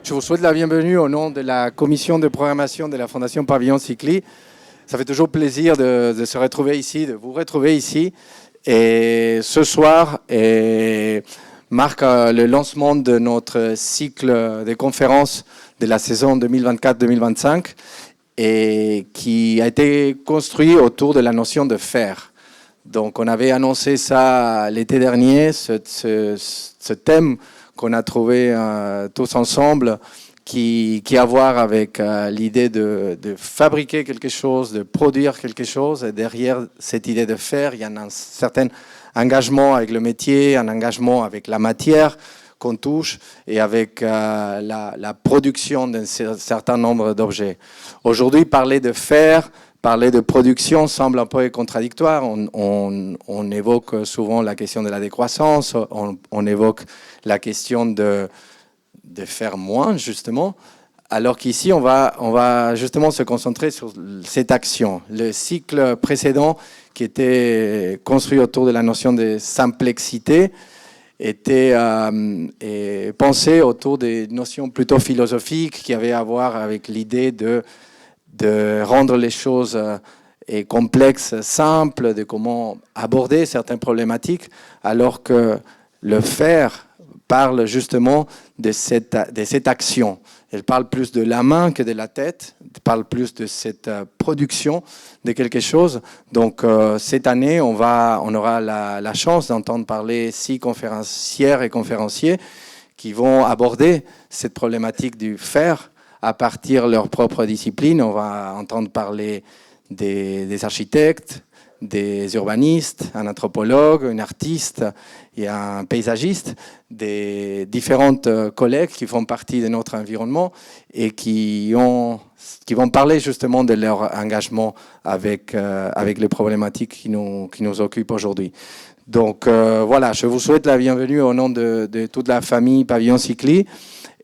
je vous souhaite la bienvenue au nom de la commission de programmation de la Fondation Pavillon Cycli. Ça fait toujours plaisir de se retrouver ici, de vous retrouver ici. Et ce soir marque le lancement de notre cycle de conférences de la saison 2024-2025 et qui a été construit autour de la notion de faire. Donc on avait annoncé ça l'été dernier, ce thème qu'on a trouvé tous ensemble, qui a à voir avec l'idée de fabriquer quelque chose, de produire quelque chose. Et derrière cette idée de faire, il y a un certain engagement avec le métier, un engagement avec la matière qu'on touche et avec la production d'un certain nombre d'objets. Aujourd'hui, parler de faire, parler de production semble un peu contradictoire. On évoque souvent la question de la décroissance, on évoque la question de faire moins, justement, alors qu'ici, on va justement se concentrer sur cette action. Le cycle précédent, qui était construit autour de la notion de simplexité, était pensé autour des notions plutôt philosophiques qui avaient à voir avec l'idée de rendre les choses complexes, simples, de comment aborder certaines problématiques, alors que le faire parle justement de cette action. Elle parle plus de la main que de la tête, elle parle plus de cette production de quelque chose. Donc cette année, on aura la chance d'entendre parler 6 conférencières et conférenciers qui vont aborder cette problématique du faire à partir de leur propre discipline. On va entendre parler des architectes, des urbanistes, un anthropologue, un artiste et un paysagiste, des différentes collègues qui font partie de notre environnement et qui vont parler justement de leur engagement avec les problématiques qui nous occupent aujourd'hui. Donc voilà, je vous souhaite la bienvenue au nom de toute la famille Pavillon Cycli.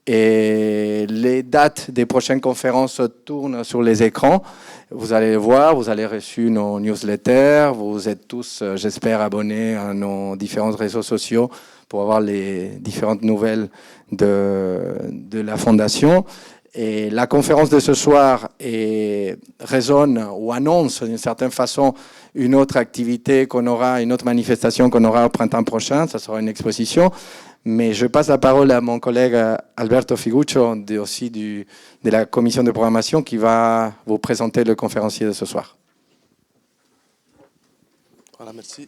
Et les dates des prochaines conférences tournent sur les écrans. Vous allez les voir, vous avez reçu nos newsletters, vous êtes tous, j'espère, abonnés à nos différents réseaux sociaux pour avoir les différentes nouvelles de la Fondation. Et la conférence de ce soir résonne ou annonce d'une certaine façon une autre activité qu'on aura, une autre manifestation qu'on aura au printemps prochain. Ça sera une exposition. Mais je passe la parole à mon collègue Alberto Figuccio, aussi de la commission de programmation, qui va vous présenter le conférencier de ce soir. Voilà, merci.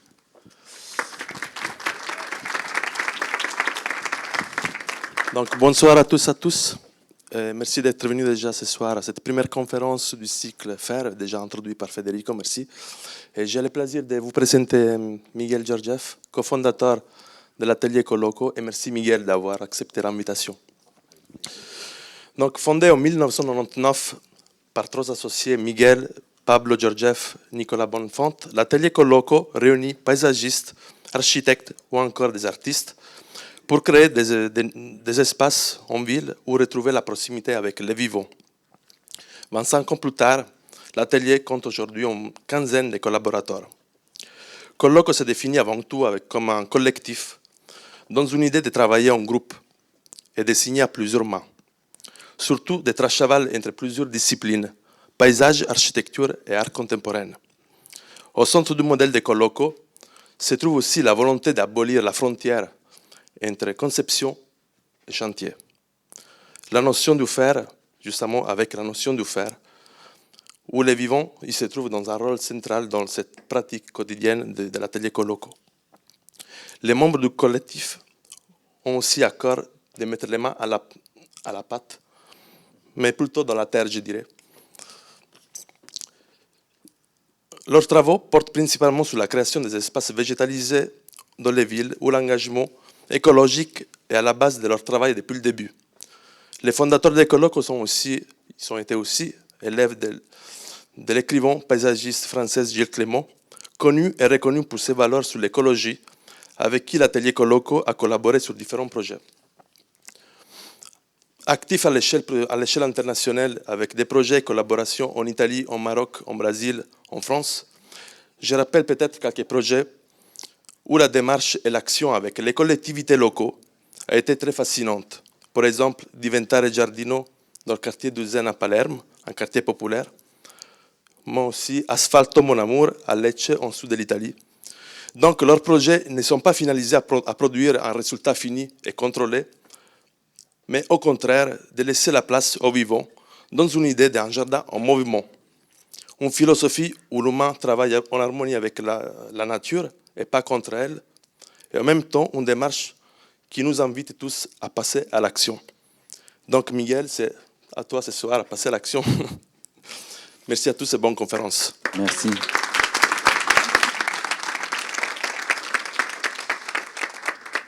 Donc, bonsoir à tous. Merci d'être venus déjà ce soir à cette première conférence du cycle FAIR, déjà introduit par Federico, merci. Et j'ai le plaisir de vous présenter Miguel Georgiev, cofondateur de l'atelier Colloco, et merci Miguel d'avoir accepté l'invitation. Donc, fondé en 1999 par 3 associés, Miguel, Pablo Georgiev, Nicolas Bonfant, l'atelier Colloco réunit paysagistes, architectes ou encore des artistes pour créer des espaces en ville où retrouver la proximité avec les vivants. 25 ans plus tard, l'atelier compte aujourd'hui une quinzaine de collaborateurs. Colloco se définit avant tout comme un collectif dans une idée de travailler en groupe et de signer à plusieurs mains. Surtout d'être à cheval entre plusieurs disciplines, paysage, architecture et art contemporain. Au centre du modèle de Colloco se trouve aussi la volonté d'abolir la frontière entre conception et chantier. La notion du faire, justement avec la notion du faire, où les vivants ils se trouvent dans un rôle central dans cette pratique quotidienne de l'atelier Colloco. Les membres du collectif ont aussi à cœur de mettre les mains à la pâte, mais plutôt dans la terre, je dirais. Leurs travaux portent principalement sur la création des espaces végétalisés dans les villes où l'engagement écologique est à la base de leur travail depuis le début. Les fondateurs des Colloco ont été aussi élèves de l'écrivain paysagiste français Gilles Clément, connu et reconnu pour ses valeurs sur l'écologie, avec qui l'atelier Colloco a collaboré sur différents projets. Actif à l'échelle internationale avec des projets et collaborations en Italie, en Maroc, en Brésil, en France, je rappelle peut-être quelques projets où la démarche et l'action avec les collectivités locaux a été très fascinante. par exemple Diventare Giardino dans le quartier de Zen à Palerme, un quartier populaire, mais aussi Asfalto Mon Amour à Lecce, en sud de l'Italie. Donc leurs projets ne sont pas finalisés à produire un résultat fini et contrôlé, mais au contraire de laisser la place au vivant dans une idée d'un jardin en mouvement. Une philosophie où l'humain travaille en harmonie avec la nature et pas contre elle, et en même temps une démarche qui nous invite tous à passer à l'action. Donc Miguel, c'est à toi ce soir à passer à l'action. Merci à tous et bonne conférence. Merci.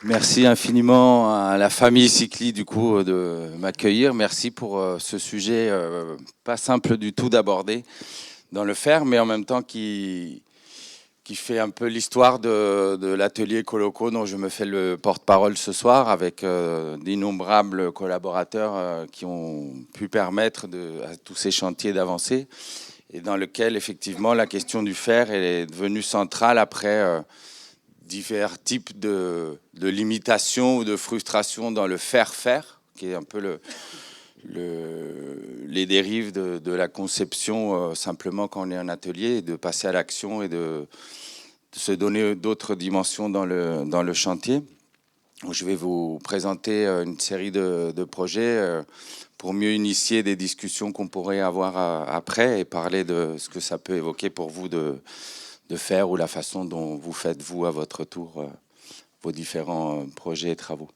Merci infiniment à la famille Sicli du coup de m'accueillir. Merci pour ce sujet pas simple du tout d'aborder dans le fer, mais en même temps qui fait un peu l'histoire de l'atelier Coloco dont je me fais le porte-parole ce soir avec d'innombrables collaborateurs qui ont pu permettre à tous ces chantiers d'avancer et dans lequel effectivement la question du fer est devenue centrale après divers types de limitations ou de frustrations dans le faire, qui est un peu les dérives de la conception simplement quand on est en atelier, et de passer à l'action et de se donner d'autres dimensions dans le chantier. Je vais vous présenter une série de projets pour mieux initier des discussions qu'on pourrait avoir après et parler de ce que ça peut évoquer pour vous de faire ou la façon dont vous faites, vous, à votre tour, vos différents projets et travaux.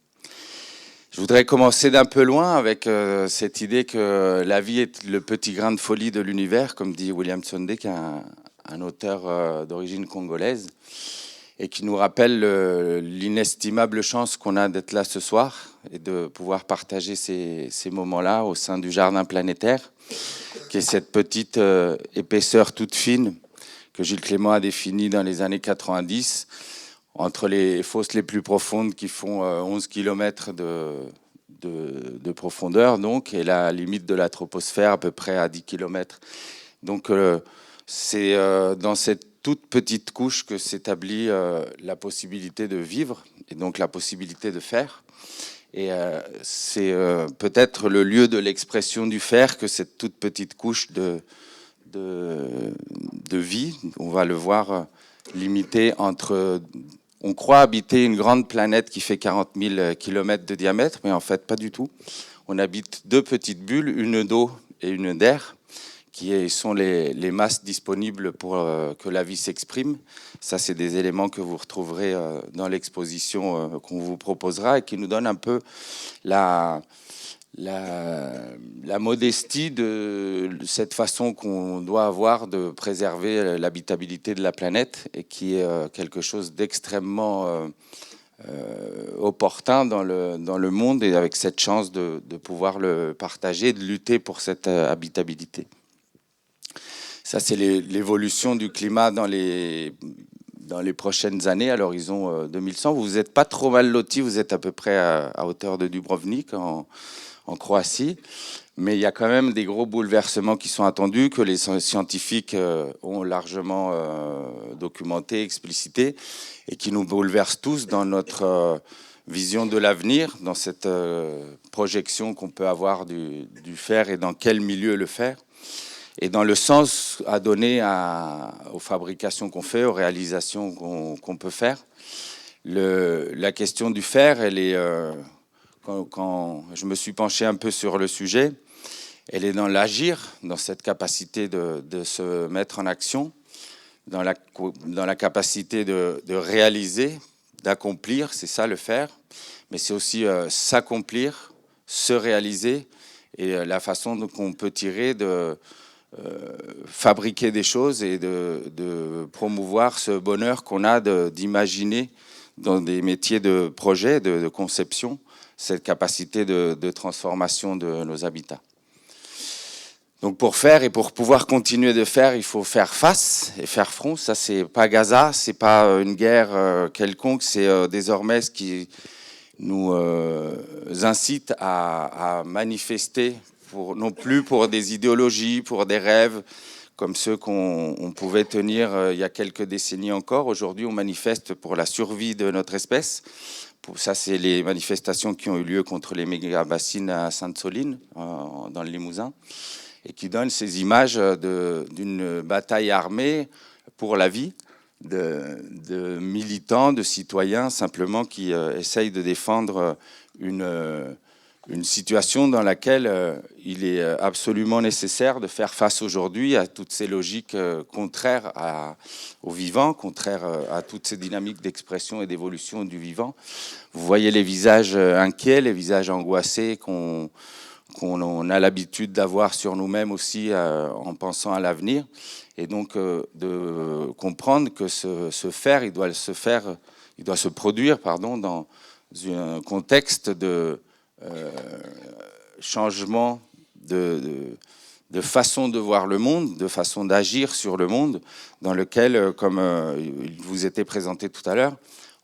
Je voudrais commencer d'un peu loin avec cette idée que la vie est le petit grain de folie de l'univers, comme dit William Tsonde, qui est un auteur d'origine congolaise, et qui nous rappelle l'inestimable chance qu'on a d'être là ce soir et de pouvoir partager ces moments-là au sein du Jardin planétaire, qui est cette petite épaisseur toute fine que Gilles Clément a défini dans les années 90, entre les fosses les plus profondes qui font 11 km de profondeur, donc, et la limite de la troposphère à peu près à 10 km. Donc c'est dans cette toute petite couche que s'établit la possibilité de vivre, et donc la possibilité de faire. Et c'est peut-être le lieu de l'expression du faire que cette toute petite couche de vie, on va le voir limité entre... On croit habiter une grande planète qui fait 40 000 km de diamètre, mais en fait pas du tout. On habite deux petites bulles, une d'eau et une d'air, qui sont les masses disponibles pour que la vie s'exprime. Ça, c'est des éléments que vous retrouverez dans l'exposition qu'on vous proposera et qui nous donnent un peu la modestie de cette façon qu'on doit avoir de préserver l'habitabilité de la planète, et qui est quelque chose d'extrêmement opportun dans le monde, et avec cette chance de pouvoir le partager, de lutter pour cette habitabilité. Ça, c'est l'évolution du climat dans les prochaines années, à l'horizon 2100. Vous n'êtes pas trop mal lotis, vous êtes à peu près à hauteur de Dubrovnik, en Croatie, mais il y a quand même des gros bouleversements qui sont attendus, que les scientifiques ont largement documenté, explicité, et qui nous bouleversent tous dans notre vision de l'avenir, dans cette projection qu'on peut avoir du faire et dans quel milieu le faire, et dans le sens à donner aux fabrications qu'on fait, aux réalisations qu'on peut faire. La question du faire, elle est... Quand je me suis penché un peu sur le sujet, elle est dans l'agir, dans cette capacité de se mettre en action, dans la capacité de réaliser, d'accomplir, c'est ça le faire, mais c'est aussi s'accomplir, se réaliser, et la façon qu'on peut tirer de fabriquer des choses et de promouvoir ce bonheur qu'on a d'imaginer dans des métiers de projet, de conception, cette capacité de transformation de nos habitats. Donc pour faire et pour pouvoir continuer de faire, il faut faire face et faire front. Ça, c'est pas Gaza, c'est pas une guerre quelconque, c'est désormais ce qui nous incite à manifester, non plus pour des idéologies, pour des rêves comme ceux qu'on pouvait tenir il y a quelques décennies encore. Aujourd'hui, on manifeste pour la survie de notre espèce. Ça, c'est les manifestations qui ont eu lieu contre les méga-bassines à Sainte-Soline, dans le Limousin, et qui donnent ces images d'une bataille armée pour la vie, de militants, de citoyens, simplement qui essayent de défendre une situation dans laquelle il est absolument nécessaire de faire face aujourd'hui à toutes ces logiques contraires au vivant, contraires à toutes ces dynamiques d'expression et d'évolution du vivant. Vous voyez les visages inquiets, les visages angoissés qu'on a l'habitude d'avoir sur nous-mêmes aussi en pensant à l'avenir. Et donc de comprendre que il doit se produire dans un contexte de changement de façon de voir le monde, de façon d'agir sur le monde, dans lequel, comme il vous était présenté tout à l'heure,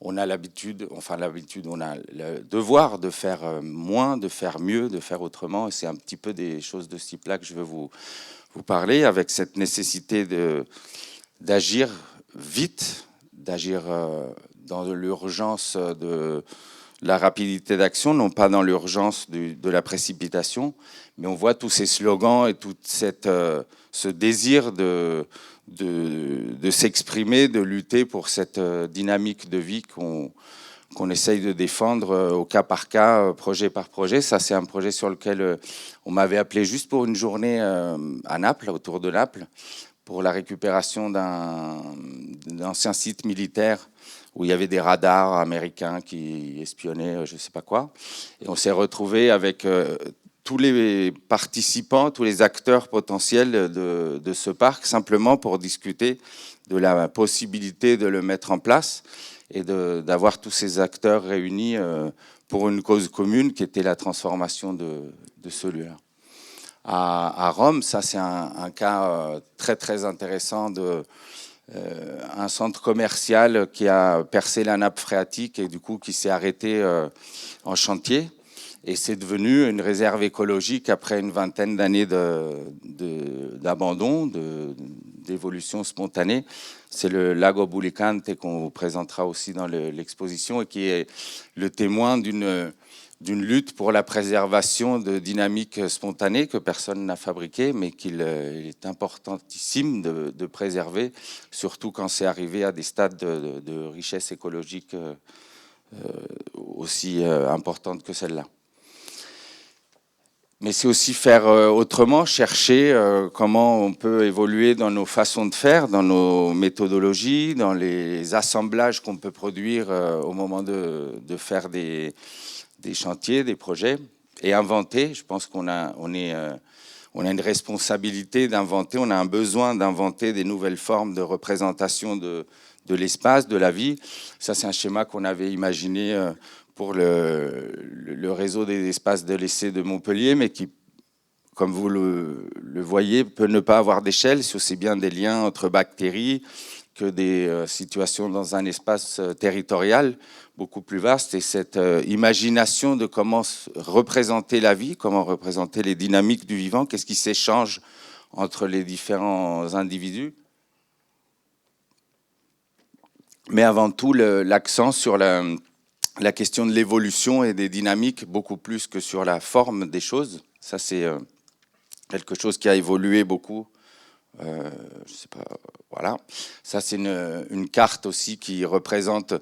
on a on a le devoir de faire moins, de faire mieux, de faire autrement. Et c'est un petit peu des choses de ce type-là que je veux vous parler, avec cette nécessité d'agir vite, d'agir dans l'urgence de la rapidité d'action, non pas dans l'urgence de la précipitation, mais on voit tous ces slogans et tout ce désir de s'exprimer, de lutter pour cette dynamique de vie qu'on essaye de défendre au cas par cas, projet par projet. Ça, c'est un projet sur lequel on m'avait appelé juste pour une journée à Naples, autour de Naples, pour la récupération d'un ancien site militaire où il y avait des radars américains qui espionnaient je ne sais pas quoi. Et on s'est retrouvé avec tous les participants, tous les acteurs potentiels de ce parc, simplement pour discuter de la possibilité de le mettre en place et d'avoir tous ces acteurs réunis pour une cause commune qui était la transformation de celui-là. À Rome, ça c'est un cas très très intéressant un centre commercial qui a percé la nappe phréatique et du coup qui s'est arrêté en chantier. Et c'est devenu une réserve écologique après une vingtaine d'années d'abandon, d'évolution spontanée. C'est le lago Bulicante qu'on vous présentera aussi dans l'exposition et qui est le témoin d'une lutte pour la préservation de dynamiques spontanées que personne n'a fabriquées, mais qu'il est importantissime de préserver, surtout quand c'est arrivé à des stades de richesse écologique aussi importantes que celle-là. Mais c'est aussi faire autrement, chercher comment on peut évoluer dans nos façons de faire, dans nos méthodologies, dans les assemblages qu'on peut produire au moment de faire des chantiers, des projets, et inventer. Je pense qu'on a une responsabilité d'inventer, on a un besoin d'inventer des nouvelles formes de représentation de l'espace, de la vie. Ça, c'est un schéma qu'on avait imaginé pour le réseau des espaces délaissés de Montpellier, mais qui, comme vous le voyez, peut ne pas avoir d'échelle. C'est aussi bien des liens entre bactéries que des situations dans un espace territorial beaucoup plus vaste. Et cette imagination de comment représenter la vie, comment représenter les dynamiques du vivant, qu'est-ce qui s'échange entre les différents individus. Mais avant tout, l'accent sur la question de l'évolution et des dynamiques, beaucoup plus que sur la forme des choses. Ça, c'est quelque chose qui a évolué beaucoup. Je sais pas, voilà. Ça, c'est une carte aussi qui représente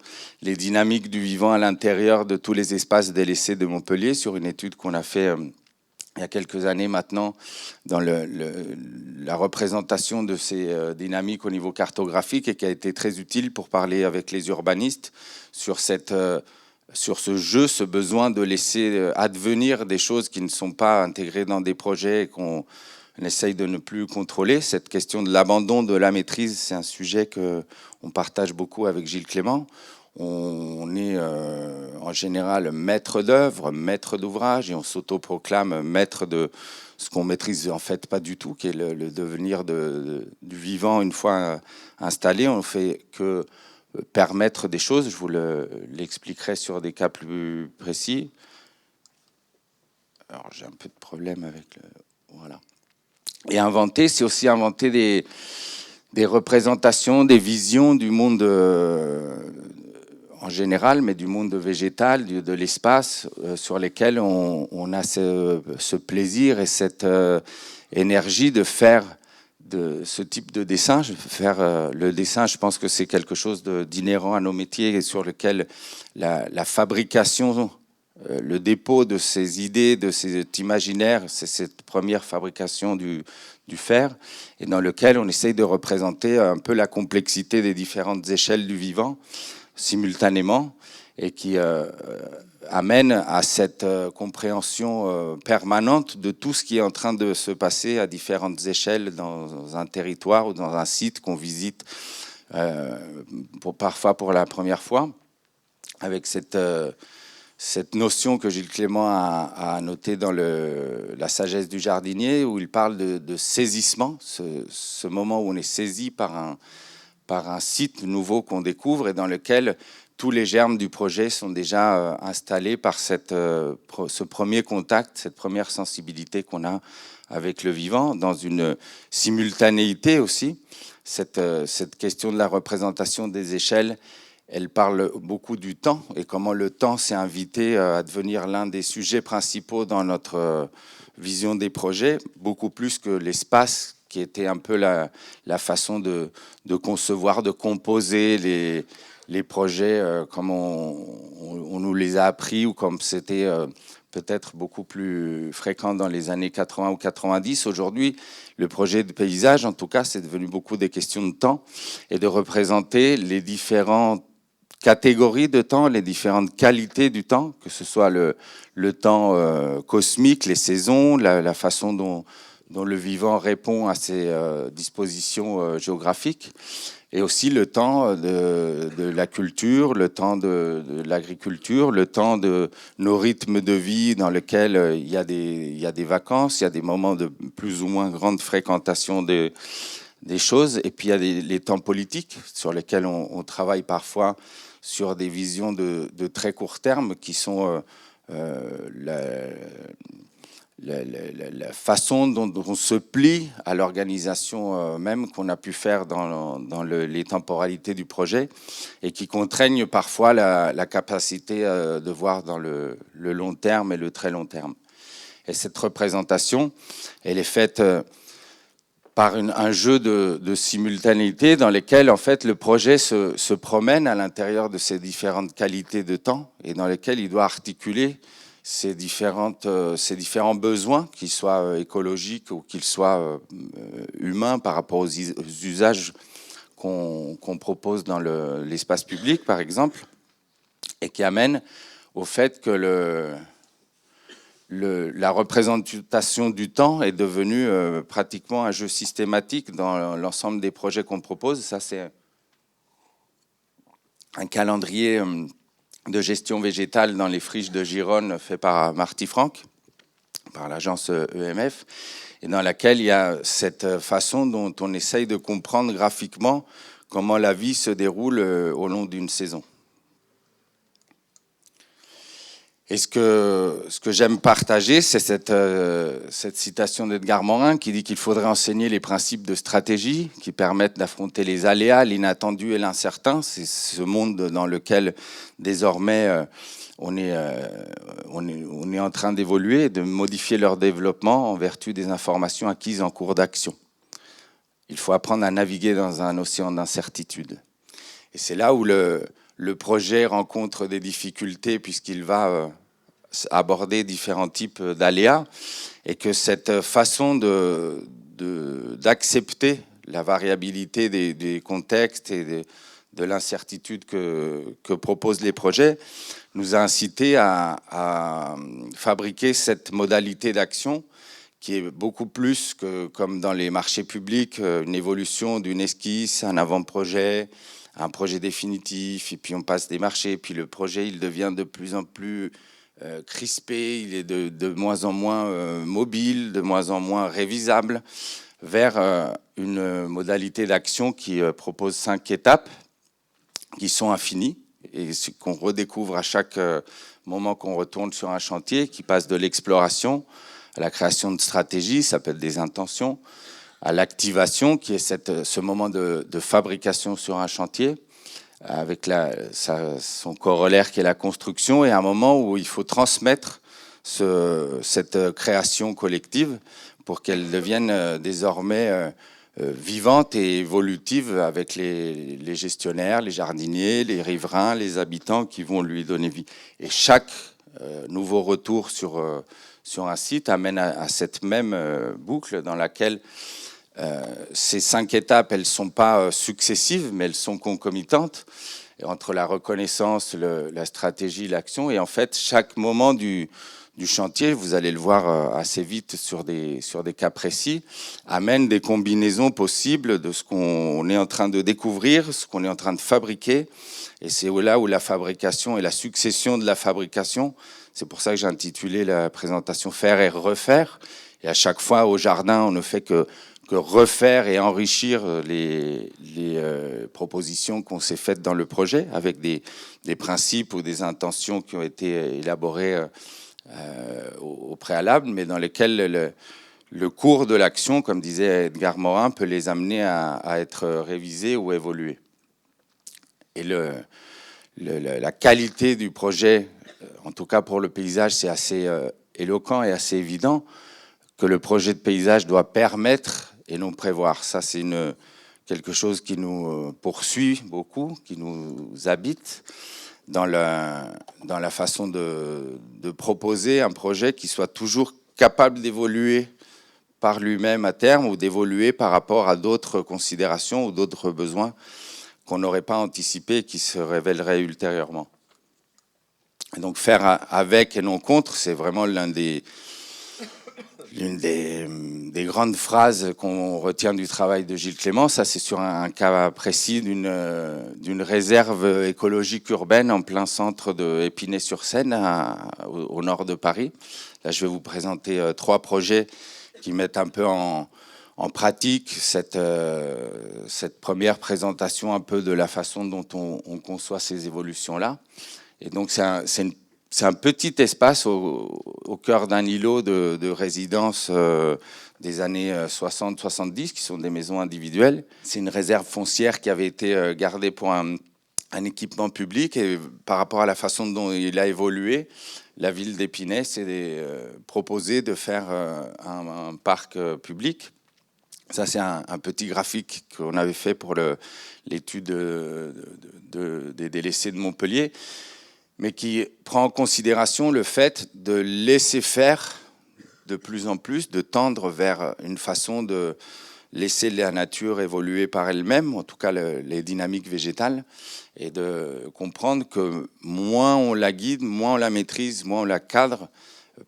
les dynamiques du vivant à l'intérieur de tous les espaces délaissés de Montpellier, sur une étude qu'on a fait il y a quelques années maintenant, dans la représentation de ces dynamiques au niveau cartographique, et qui a été très utile pour parler avec les urbanistes sur ce jeu, ce besoin de laisser advenir des choses qui ne sont pas intégrées dans des projets et qu'on essaye de ne plus contrôler. Cette question de l'abandon de la maîtrise, c'est un sujet qu'on partage beaucoup avec Gilles Clément. On est en général maître d'œuvre, maître d'ouvrage, et on s'autoproclame maître de ce qu'on maîtrise en fait pas du tout, qui est le devenir du vivant une fois installé. On fait que permettre des choses. Je vous l'expliquerai sur des cas plus précis. Alors j'ai un peu de problème avec voilà. Et inventer, c'est aussi inventer des représentations, des visions du monde en général, mais du monde végétal, de l'espace, sur lesquels on a ce plaisir et cette énergie de faire de ce type de dessin. Le dessin, je pense que c'est quelque chose d'inhérent à nos métiers et sur lequel la fabrication, le dépôt de ces idées, de cet imaginaire, c'est cette première fabrication du faire, et dans lequel on essaye de représenter un peu la complexité des différentes échelles du vivant simultanément, et qui amène à cette compréhension permanente de tout ce qui est en train de se passer à différentes échelles dans un territoire ou dans un site qu'on visite parfois pour la première fois, avec cette notion que Gilles Clément a notée dans La sagesse du jardinier, où il parle de saisissement, ce moment où on est saisi par un site nouveau qu'on découvre et dans lequel tous les germes du projet sont déjà installés par ce premier contact, cette première sensibilité qu'on a avec le vivant, dans une simultanéité aussi. Cette question de la représentation des échelles, elle parle beaucoup du temps et comment le temps s'est invité à devenir l'un des sujets principaux dans notre vision des projets, beaucoup plus que l'espace, qui était un peu la façon de concevoir, de composer les projets comme on nous les a appris, ou comme c'était peut-être beaucoup plus fréquent dans les années 80 ou 90. Aujourd'hui, le projet de paysage, en tout cas, c'est devenu beaucoup des questions de temps et de représenter les différentes catégories de temps, les différentes qualités du temps, que ce soit le temps cosmique, les saisons, la façon dont le vivant répond à ses dispositions géographiques, et aussi le temps de la culture, le temps de l'agriculture, le temps de nos rythmes de vie dans lesquels il y a des vacances, il y a des moments de plus ou moins grande fréquentation des choses, et puis il y a les temps politiques sur lesquels on travaille parfois sur des visions de très court terme qui sont la façon dont on se plie à l'organisation même qu'on a pu faire dans les temporalités du projet, et qui contraignent parfois la capacité de voir dans le long terme et le très long terme. Et cette représentation, elle est faite par un jeu de simultanéité dans lesquels en fait le projet se promène à l'intérieur de ces différentes qualités de temps, et dans lesquels il doit articuler ces différents besoins, qu'ils soient écologiques ou qu'ils soient humains, par rapport aux usages qu'on propose dans l'espace public, par exemple, et qui amènent au fait que la représentation du temps est devenue pratiquement un jeu systématique dans l'ensemble des projets qu'on propose. Ça, c'est un calendrier de gestion végétale dans les friches de Gironde fait par Marty Franck, par l'agence EMF, et dans laquelle il y a cette façon dont on essaye de comprendre graphiquement comment la vie se déroule au long d'une saison. Et ce que j'aime partager, c'est cette citation d'Edgar Morin qui dit qu'il faudrait enseigner les principes de stratégie qui permettent d'affronter les aléas, l'inattendu et l'incertain. C'est ce monde dans lequel désormais on est en train d'évoluer et de modifier leur développement en vertu des informations acquises en cours d'action. Il faut apprendre à naviguer dans un océan d'incertitude. Et c'est là où le projet rencontre des difficultés, puisqu'il va aborder différents types d'aléas, et que cette façon d'accepter la variabilité des contextes et de l'incertitude que proposent les projets nous a incité à fabriquer cette modalité d'action qui est beaucoup plus que, comme dans les marchés publics, une évolution d'une esquisse, un avant-projet, un projet définitif, et puis on passe des marchés, puis le projet il devient de plus en plus crispé, il est de moins en moins mobile, de moins en moins révisable, vers une modalité d'action qui propose 5 étapes qui sont infinies et qu'on redécouvre à chaque moment qu'on retourne sur un chantier, qui passe de l'exploration à la création de stratégies, ça peut être des intentions, à l'activation, qui est ce moment de fabrication sur un chantier, avec son corollaire qui est la construction, et un moment où il faut transmettre cette création collective pour qu'elle devienne désormais vivante et évolutive avec les gestionnaires, les jardiniers, les riverains, les habitants qui vont lui donner vie. Et chaque nouveau retour sur un site amène à cette même boucle dans laquelle ces 5 étapes, elles ne sont pas successives, mais elles sont concomitantes, et entre la reconnaissance, la stratégie, l'action. Et en fait, chaque moment du chantier, vous allez le voir assez vite sur des cas précis, amène des combinaisons possibles de ce qu'on est en train de découvrir, ce qu'on est en train de fabriquer. Et c'est là où la fabrication et la succession de la fabrication, c'est pour ça que j'ai intitulé la présentation « Faire et refaire ». Et à chaque fois, au jardin, on ne fait que refaire et enrichir les propositions qu'on s'est faites dans le projet, avec des principes ou des intentions qui ont été élaborées au préalable, mais dans lesquels le cours de l'action, comme disait Edgar Morin, peut les amener à être révisés ou évolués. Et la qualité du projet, en tout cas pour le paysage, c'est assez éloquent et assez évident que le projet de paysage doit permettre et non prévoir. Ça, c'est quelque chose qui nous poursuit beaucoup, qui nous habite dans la façon de proposer un projet qui soit toujours capable d'évoluer par lui-même à terme ou d'évoluer par rapport à d'autres considérations ou d'autres besoins qu'on n'aurait pas anticipés et qui se révéleraient ultérieurement. Et donc faire avec et non contre, c'est vraiment l'une des grandes phrases qu'on retient du travail de Gilles Clément. Ça, c'est sur un cas précis d'une réserve écologique urbaine en plein centre de Épinay-sur-Seine, au nord de Paris. Là, je vais vous présenter 3 projets qui mettent un peu en pratique cette première présentation un peu de la façon dont on conçoit ces évolutions-là. Et donc, c'est un petit espace au cœur d'un îlot de résidence des années 60-70, qui sont des maisons individuelles. C'est une réserve foncière qui avait été gardée pour un équipement public, et par rapport à la façon dont il a évolué, la ville d'Épinay s'est proposé de faire un parc public. Ça, c'est un petit graphique qu'on avait fait pour l'étude des délaissés de Montpellier, mais qui prend en considération le fait de laisser faire de plus en plus, de tendre vers une façon de laisser la nature évoluer par elle-même, en tout cas les dynamiques végétales, et de comprendre que moins on la guide, moins on la maîtrise, moins on la cadre,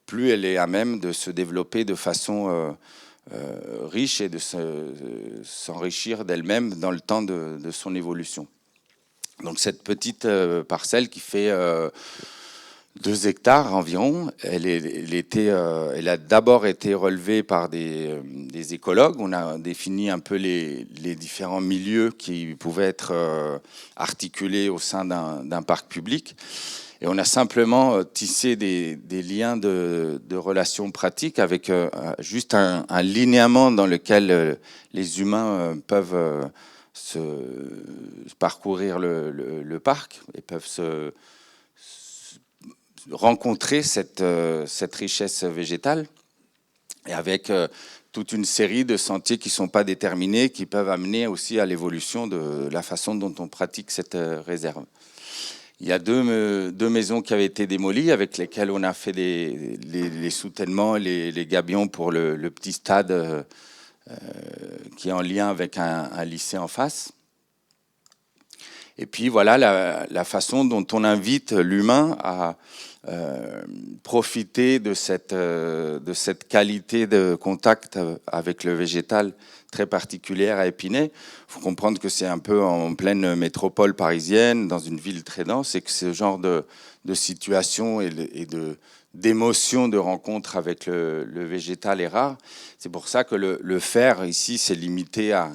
plus elle est à même de se développer de façon riche et de s'enrichir d'elle-même dans le temps de son évolution. Donc cette petite parcelle qui fait 2 hectares environ, elle a d'abord été relevée par des écologues. On a défini un peu les différents milieux qui pouvaient être articulés au sein d'un parc public. Et on a simplement tissé des liens de relations pratiques avec juste un linéament dans lequel les humains peuvent se parcourir le parc et peuvent se rencontrer cette richesse végétale, et avec toute une série de sentiers qui ne sont pas déterminés, qui peuvent amener aussi à l'évolution de la façon dont on pratique cette réserve. Il y a deux maisons qui avaient été démolies, avec lesquelles on a fait les soutènements, les gabions pour le petit stade qui est en lien avec un lycée en face. Et puis voilà la façon dont on invite l'humain à profiter de cette qualité de contact avec le végétal très particulière à Épinay. Il faut comprendre que c'est un peu en pleine métropole parisienne, dans une ville très dense, et que ce genre de situation et d'émotion de rencontre avec le végétal est rare. C'est pour ça que le faire ici, c'est limité à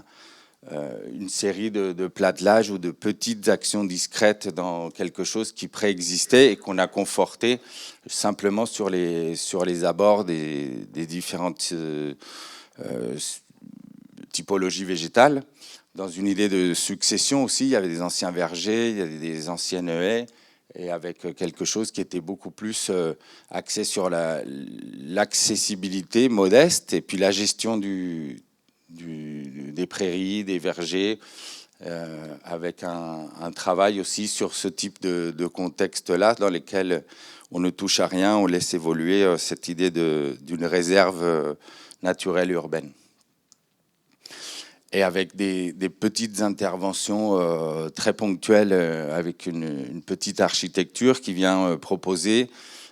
une série de plattelages ou de petites actions discrètes dans quelque chose qui préexistait et qu'on a conforté simplement sur les abords des différentes typologies végétales. Dans une idée de succession aussi, il y avait des anciens vergers, il y avait des anciennes haies, et avec quelque chose qui était beaucoup plus axé sur l'accessibilité modeste et puis la gestion des prairies, des vergers, avec un travail aussi sur ce type de contexte-là, dans lesquels on ne touche à rien, on laisse évoluer cette idée d'une réserve naturelle urbaine. Et avec des petites interventions très ponctuelles, avec une petite architecture qui vient proposer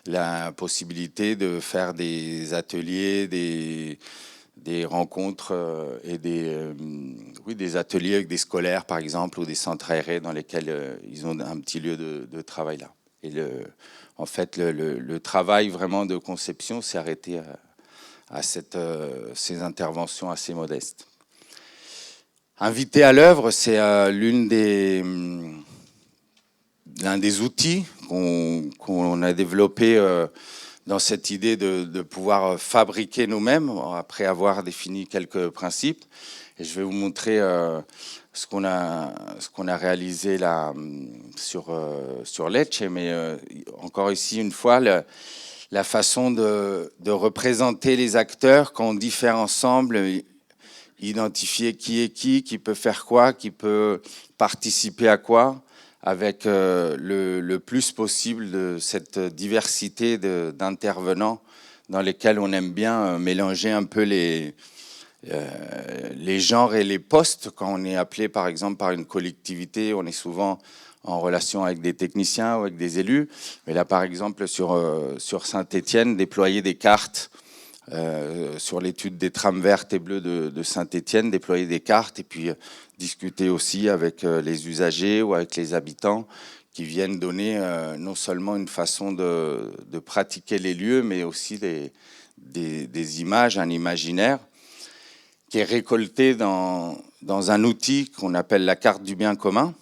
la possibilité de faire des ateliers, des rencontres et des ateliers avec des scolaires, par exemple, ou des centres aérés dans lesquels ils ont un petit lieu de travail là. Et en fait, le travail vraiment de conception s'est arrêté à ces interventions assez modestes. Invité à l'œuvre, c'est l'un des outils qu'on a développé dans cette idée de pouvoir fabriquer nous-mêmes, après avoir défini quelques principes. Et je vais vous montrer ce qu'on a réalisé là sur Lecce, mais encore ici, une fois, la façon de représenter les acteurs quand on dit faire ensemble, identifier qui est qui peut faire quoi, qui peut participer à quoi, avec le plus possible de cette diversité d'intervenants dans lesquels on aime bien mélanger un peu les genres et les postes. Quand on est appelé, par exemple, par une collectivité, on est souvent en relation avec des techniciens ou avec des élus. Mais là, par exemple, sur Saint-Étienne, déployer des cartes sur l'étude des trames vertes et bleues de Saint-Étienne, déployer des cartes et puis discuter aussi avec les usagers ou avec les habitants qui viennent donner non seulement une façon de pratiquer les lieux, mais aussi des images, un imaginaire qui est récolté dans un outil qu'on appelle la carte du bien commun,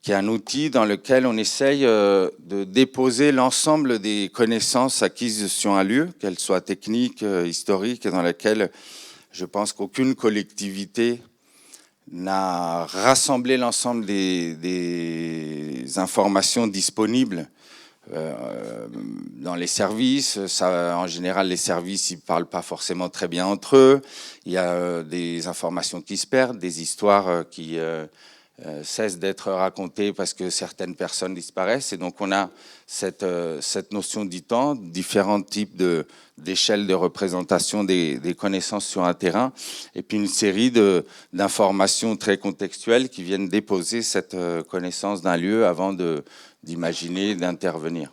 qui est un outil dans lequel on essaye de déposer l'ensemble des connaissances acquises sur un lieu, qu'elles soient techniques, historiques, et dans laquelle je pense qu'aucune collectivité n'a rassemblé l'ensemble des informations disponibles dans les services. Ça, en général, les services, ils ne parlent pas forcément très bien entre eux. Il y a des informations qui se perdent, des histoires qui cessent d'être racontées parce que certaines personnes disparaissent. Et donc, on a cette notion du temps, différents types d'échelles de représentation des connaissances sur un terrain, et puis une série d'informations très contextuelles qui viennent déposer cette connaissance d'un lieu avant d'imaginer, d'intervenir.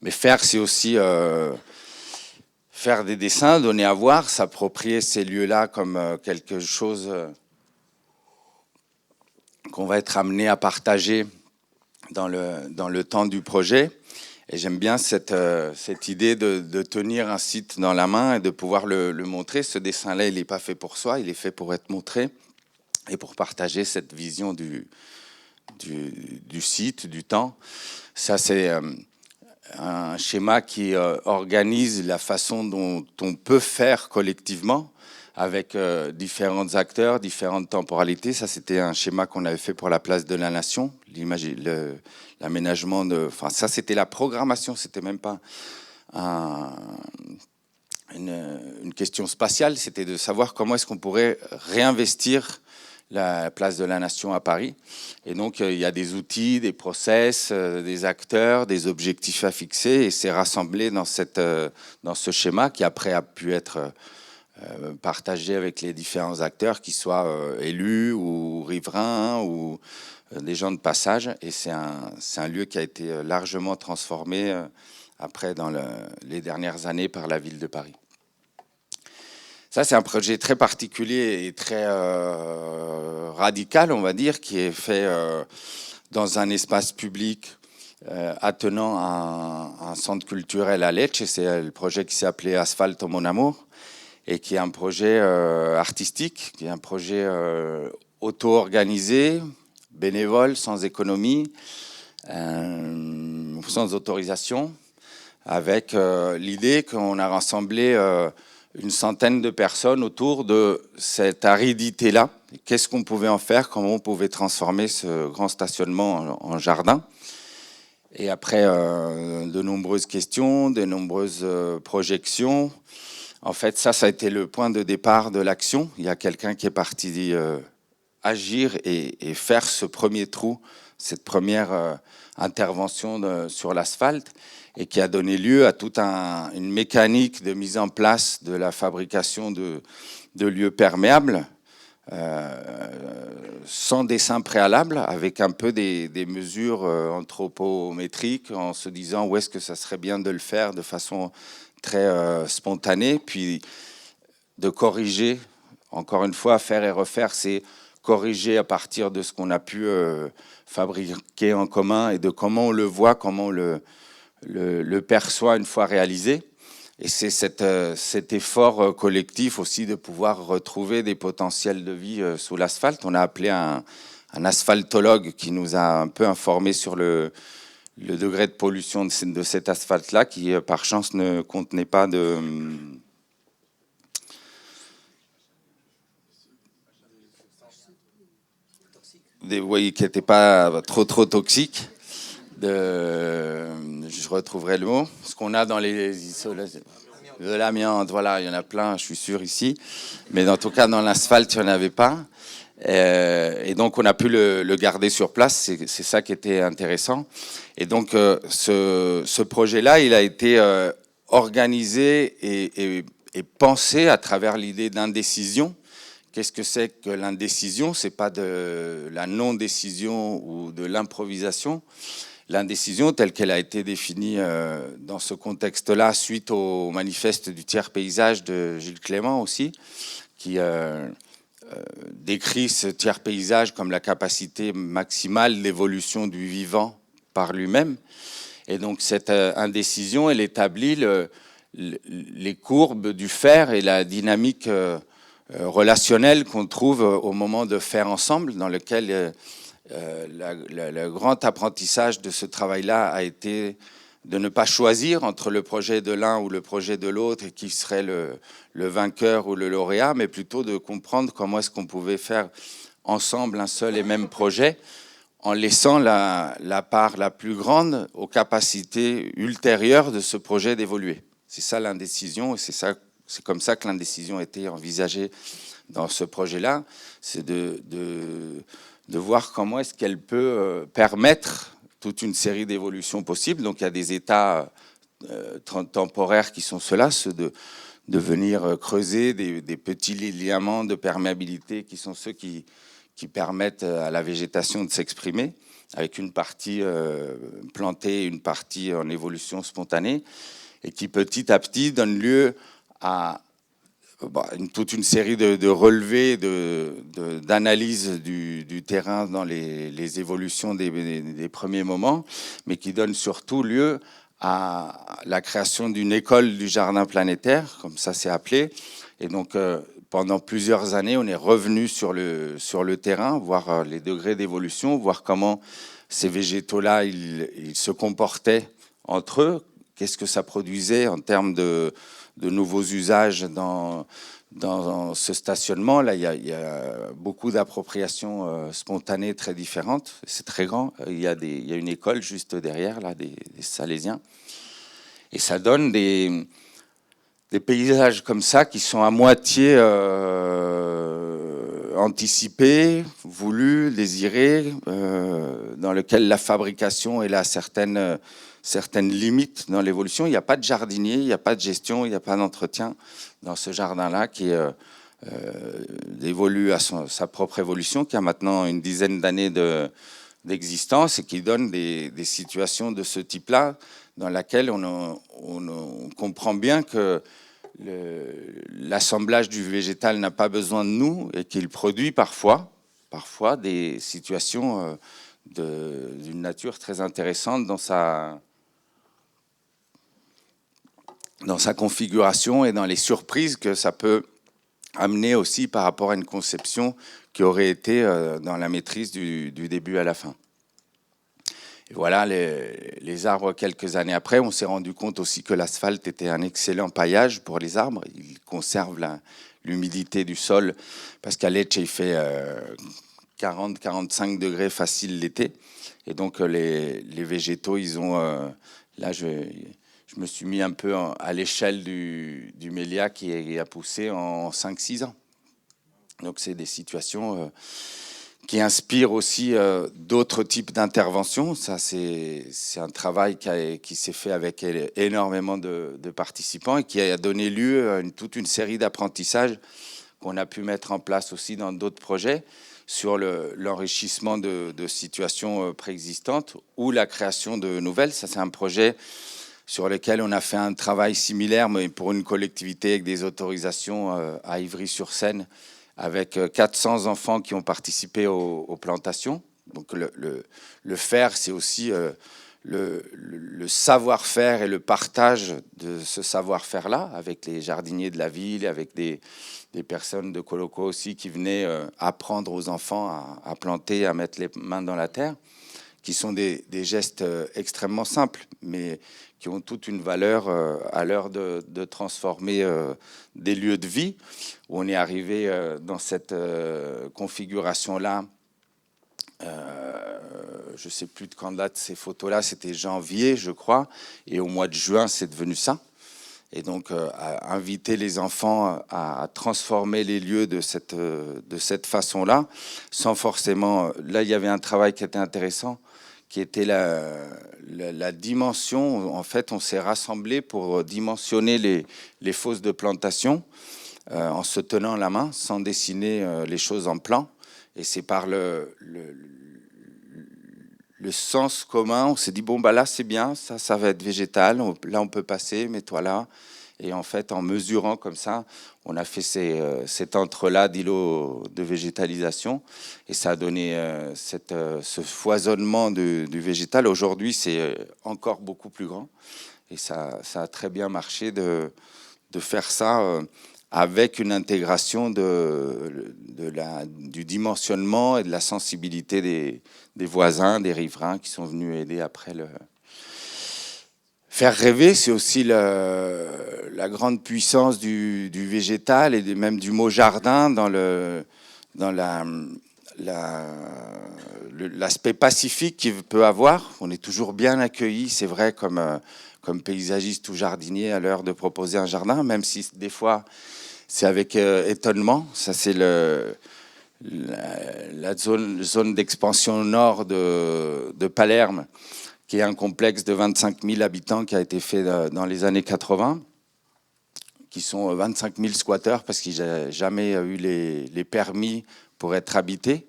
Mais faire, c'est aussi faire des dessins, donner à voir, s'approprier ces lieux-là comme quelque chose qu'on va être amené à partager dans le temps du projet. Et j'aime bien cette idée de tenir un site dans la main et de pouvoir le montrer. Ce dessin-là, il n'est pas fait pour soi, il est fait pour être montré et pour partager cette vision du site, du temps. Ça, c'est un schéma qui organise la façon dont on peut faire collectivement avec différents acteurs, différentes temporalités. Ça, c'était un schéma qu'on avait fait pour la place de la Nation. L'aménagement enfin, ça, c'était la programmation. C'était même pas une question spatiale. C'était de savoir comment est-ce qu'on pourrait réinvestir la place de la Nation à Paris. Et donc, il y a des outils, des process, des acteurs, des objectifs à fixer. Et c'est rassemblé dans ce schéma qui, après, a pu être partagé avec les différents acteurs, qu'ils soient élus ou riverains ou des gens de passage. Et c'est un lieu qui a été largement transformé après dans les dernières années par la ville de Paris. Ça, c'est un projet très particulier et très radical, on va dire, qui est fait dans un espace public attenant à un centre culturel à Lecce. C'est le projet qui s'est appelé Asfalto Mon Amour. et qui est un projet artistique, qui est un projet auto-organisé, bénévole, sans économie, sans autorisation, avec l'idée qu'on a rassemblé une centaine de personnes autour de cette aridité-là. Qu'est-ce qu'on pouvait en faire, comment on pouvait transformer ce grand stationnement en jardin. Et après de nombreuses questions, de nombreuses projections, en fait, ça a été le point de départ de l'action. Il y a quelqu'un qui est parti agir et faire ce premier trou, cette première intervention sur l'asphalte, et qui a donné lieu à toute une mécanique de mise en place de la fabrication de lieux perméables, sans dessin préalable, avec un peu des mesures anthropométriques, en se disant où est-ce que ça serait bien de le faire de façon très spontanée, puis de corriger, encore une fois, faire et refaire, c'est corriger à partir de ce qu'on a pu fabriquer en commun et de comment on le voit, comment on le perçoit une fois réalisé. Et c'est cet effort collectif aussi de pouvoir retrouver des potentiels de vie sous l'asphalte. On a appelé un asphaltologue qui nous a un peu informé sur le degré de pollution de cet asphalte-là, qui par chance ne contenait pas qui n'était pas trop toxique. Je retrouverai le mot. Ce qu'on a dans les isolations. De l'amiante, voilà, il y en a plein, je suis sûr, ici. Mais en tout cas, dans l'asphalte, il n'y en avait pas. Et donc, on a pu le garder sur place. C'est ça qui était intéressant. Et donc, ce projet-là, il a été organisé et pensé à travers l'idée d'indécision. Qu'est-ce que c'est que l'indécision? C'est pas de la non-décision ou de l'improvisation. L'indécision, telle qu'elle a été définie dans ce contexte-là, suite au manifeste du tiers paysage de Gilles Clément aussi, qui décrit ce tiers paysage comme la capacité maximale d'évolution du vivant par lui-même. Et donc cette indécision, elle établit les courbes du faire et la dynamique relationnelle qu'on trouve au moment de faire ensemble, dans lequel le grand apprentissage de ce travail-là a été de ne pas choisir entre le projet de l'un ou le projet de l'autre et qui serait le vainqueur ou le lauréat, mais plutôt de comprendre comment est-ce qu'on pouvait faire ensemble un seul et même projet en laissant la part la plus grande aux capacités ultérieures de ce projet d'évoluer. C'est ça l'indécision, et c'est comme ça que l'indécision a été envisagée dans ce projet-là, c'est de voir comment est-ce qu'elle peut permettre toute une série d'évolutions possibles. Donc il y a des états temporaires qui sont ceux-là, ceux de venir creuser des petits liaments de perméabilité qui sont ceux qui permettent à la végétation de s'exprimer, avec une partie plantée, une partie en évolution spontanée, et qui petit à petit donne lieu à toute une série de relevés, d'analyses du terrain dans les évolutions des premiers moments, mais qui donne surtout lieu à la création d'une école du jardin planétaire, comme ça c'est appelé. Et donc, pendant plusieurs années, on est revenu sur le terrain, voir les degrés d'évolution, voir comment ces végétaux-là, ils se comportaient entre eux, qu'est-ce que ça produisait en termes de nouveaux usages dans ce stationnement. Là, il y a beaucoup d'appropriations spontanées très différentes. C'est très grand. Il y a une école juste derrière, là, des Salésiens. Et ça donne des paysages comme ça qui sont à moitié anticipés, voulus, désirés, dans lesquels la fabrication est là certaines limites dans l'évolution. Il n'y a pas de jardinier, il n'y a pas de gestion, il n'y a pas d'entretien dans ce jardin-là qui évolue à sa propre évolution, qui a maintenant une dizaine d'années d'existence et qui donne des situations de ce type-là dans laquelle on comprend bien que l'assemblage du végétal n'a pas besoin de nous et qu'il produit parfois des situations d'une nature très intéressante dans dans sa configuration et dans les surprises que ça peut amener aussi par rapport à une conception qui aurait été dans la maîtrise du début à la fin. Et voilà, les arbres, quelques années après, on s'est rendu compte aussi que l'asphalte était un excellent paillage pour les arbres. Il conserve l'humidité du sol, parce qu'à Lecce, il fait 40-45 degrés facile l'été. Et donc, les végétaux, ils ont... là, je me suis mis un peu à l'échelle du mélia qui a poussé en 5-6 ans. Donc, c'est des situations... qui inspire aussi d'autres types d'interventions. Ça, c'est un travail qui s'est fait avec énormément de participants et qui a donné lieu à toute une série d'apprentissages qu'on a pu mettre en place aussi dans d'autres projets sur l'enrichissement de situations préexistantes ou la création de nouvelles. Ça, c'est un projet sur lequel on a fait un travail similaire, mais pour une collectivité avec des autorisations à Ivry-sur-Seine, avec 400 enfants qui ont participé aux plantations. Donc le faire, c'est aussi le savoir-faire et le partage de ce savoir-faire-là avec les jardiniers de la ville, avec des personnes de Coloco aussi qui venaient apprendre aux enfants à planter, à mettre les mains dans la terre, qui sont des gestes extrêmement simples, mais qui ont toute une valeur à l'heure de transformer des lieux de vie, où on est arrivé dans cette configuration-là. Je ne sais plus de quand date ces photos-là, c'était janvier, je crois, et au mois de juin, c'est devenu ça. Et donc, inviter les enfants à transformer les lieux de cette façon-là, sans forcément... Là, il y avait un travail qui était intéressant, qui était la dimension. En fait, on s'est rassemblés pour dimensionner les fosses de plantation en se tenant la main, sans dessiner les choses en plan. Et c'est par le sens commun, on s'est dit, bon, bah là, c'est bien, ça va être végétal, là, on peut passer, mets-toi là. Et en fait, en mesurant comme ça, on a fait cet entrelac d'îlots de végétalisation et ça a donné ce foisonnement du végétal. Aujourd'hui, c'est encore beaucoup plus grand et ça a très bien marché de faire ça avec une intégration du dimensionnement et de la sensibilité des voisins, des riverains qui sont venus aider après Faire rêver, c'est aussi la grande puissance du végétal et même du mot jardin dans l'aspect pacifique qu'il peut avoir. On est toujours bien accueilli, c'est vrai, comme paysagiste ou jardinier à l'heure de proposer un jardin, même si des fois c'est avec étonnement. Ça, c'est la zone d'expansion nord de Palerme, qui est un complexe de 25 000 habitants qui a été fait dans les années 80, qui sont 25 000 squatteurs parce qu'ils n'ont jamais eu les permis pour être habités,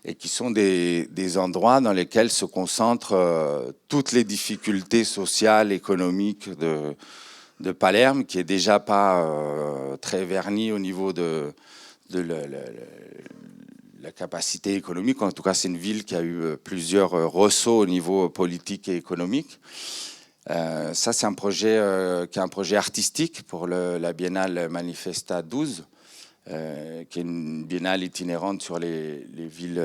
et qui sont des endroits dans lesquels se concentrent toutes les difficultés sociales, économiques de Palerme, qui est déjà pas très verni au niveau de la capacité économique. En tout cas, c'est une ville qui a eu plusieurs ressauts au niveau politique et économique. Ça, c'est un projet qui est un projet artistique pour la Biennale Manifesta 12, qui est une biennale itinérante sur les villes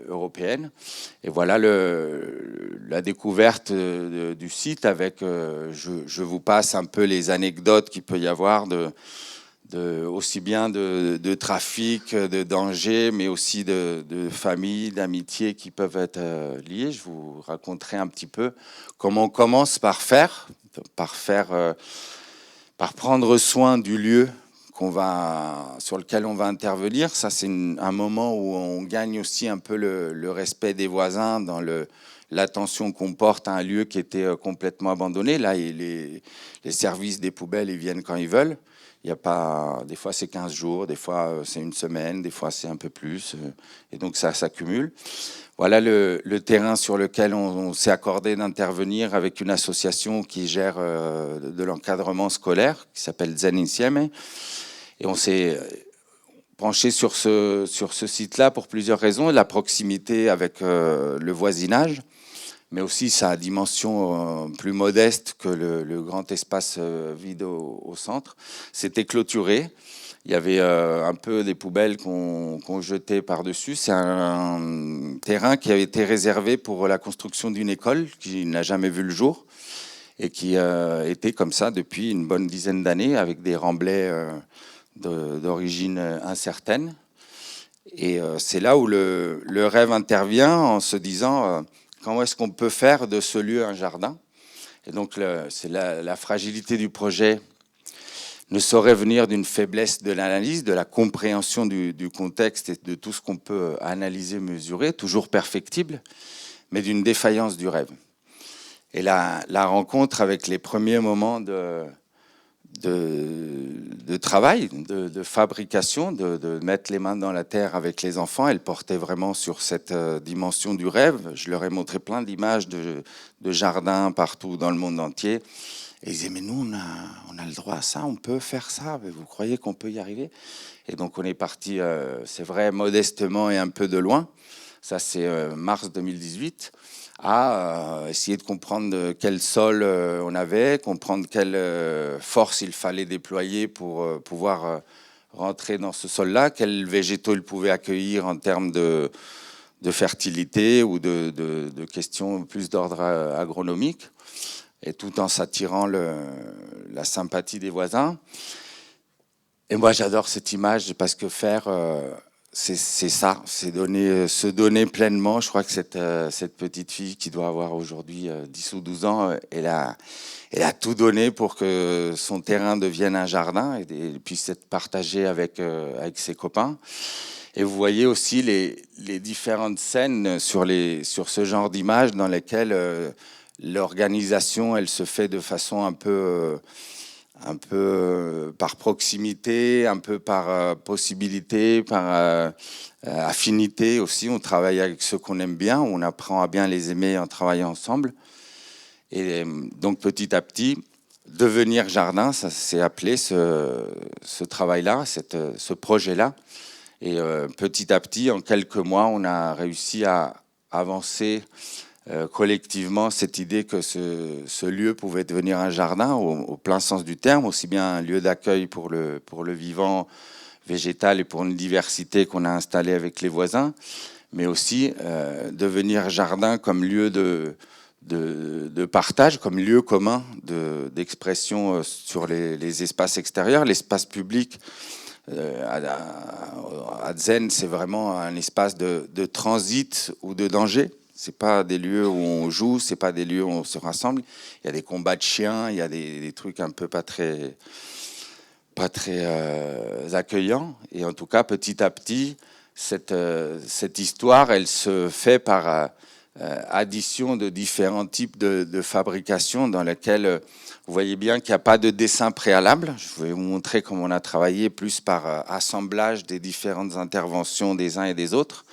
européennes. Et voilà la découverte du site avec, je vous passe un peu les anecdotes qu'il peut y avoir aussi bien de trafic, de danger, mais aussi de famille, d'amitié qui peuvent être liées. Je vous raconterai un petit peu comment on commence par prendre soin du lieu sur lequel on va intervenir. Ça, c'est un moment où on gagne aussi un peu le respect des voisins dans l'attention qu'on porte à un lieu qui était complètement abandonné. Là, les services des poubelles, ils viennent quand ils veulent. Il y a pas, des fois c'est 15 jours, des fois c'est une semaine, des fois c'est un peu plus, et donc ça s'accumule. Voilà le terrain sur lequel on s'est accordé d'intervenir avec une association qui gère de l'encadrement scolaire, qui s'appelle Zen Insieme, et on s'est penché sur ce site-là pour plusieurs raisons. La proximité avec le voisinage, mais aussi sa dimension plus modeste que le grand espace vide au centre. C'était clôturé. Il y avait un peu des poubelles qu'on jetait par-dessus. C'est un terrain qui avait été réservé pour la construction d'une école qui n'a jamais vu le jour et qui était comme ça depuis une bonne dizaine d'années avec des remblais d'origine incertaine. Et c'est là où le rêve intervient en se disant comment est-ce qu'on peut faire de ce lieu un jardin. Et donc c'est la fragilité du projet ne saurait venir d'une faiblesse de l'analyse, de la compréhension du contexte et de tout ce qu'on peut analyser, mesurer, toujours perfectible, mais d'une défaillance du rêve. Et la rencontre avec les premiers moments de travail, de fabrication, de mettre les mains dans la terre avec les enfants, elle portait vraiment sur cette dimension du rêve. Je leur ai montré plein d'images de jardins partout dans le monde entier. Et ils disaient, mais nous, on a le droit à ça, on peut faire ça, mais vous croyez qu'on peut y arriver? Et donc on est parti, c'est vrai, modestement et un peu de loin, ça c'est mars 2018, à essayer de comprendre quel sol on avait, comprendre quelle force il fallait déployer pour pouvoir rentrer dans ce sol-là, quels végétaux il pouvait accueillir en termes de fertilité ou de questions plus d'ordre agronomique, et tout en s'attirant la sympathie des voisins. Et moi, j'adore cette image parce que faire, c'est ça, c'est se donner pleinement. Je crois que cette petite fille qui doit avoir aujourd'hui 10 ou 12 ans, elle a tout donné pour que son terrain devienne un jardin et puisse être partagé avec ses copains. Et vous voyez aussi les différentes scènes sur ce genre d'images dans lesquelles l'organisation, elle se fait de façon un peu par proximité, un peu par possibilité, par affinité aussi. On travaille avec ceux qu'on aime bien, on apprend à bien les aimer en travaillant ensemble. Et donc petit à petit, devenir jardin, ça s'est appelé ce travail-là, ce projet-là. Et petit à petit, en quelques mois, on a réussi à avancer collectivement cette idée que ce lieu pouvait devenir un jardin au plein sens du terme, aussi bien un lieu d'accueil pour le vivant végétal et pour une diversité qu'on a installée avec les voisins, mais aussi devenir jardin comme lieu de partage, comme lieu commun d'expression sur les espaces extérieurs. L'espace public à Zen, c'est vraiment un espace de transit ou de danger. C'est pas des lieux où on joue, c'est pas des lieux où on se rassemble. Il y a des combats de chiens, il y a des trucs un peu pas très accueillants. Et en tout cas, petit à petit, cette histoire, elle se fait par addition de différents types de fabrication dans lesquelles vous voyez bien qu'il n'y a pas de dessin préalable. Je vais vous montrer comment on a travaillé plus par assemblage des différentes interventions des uns et des autres.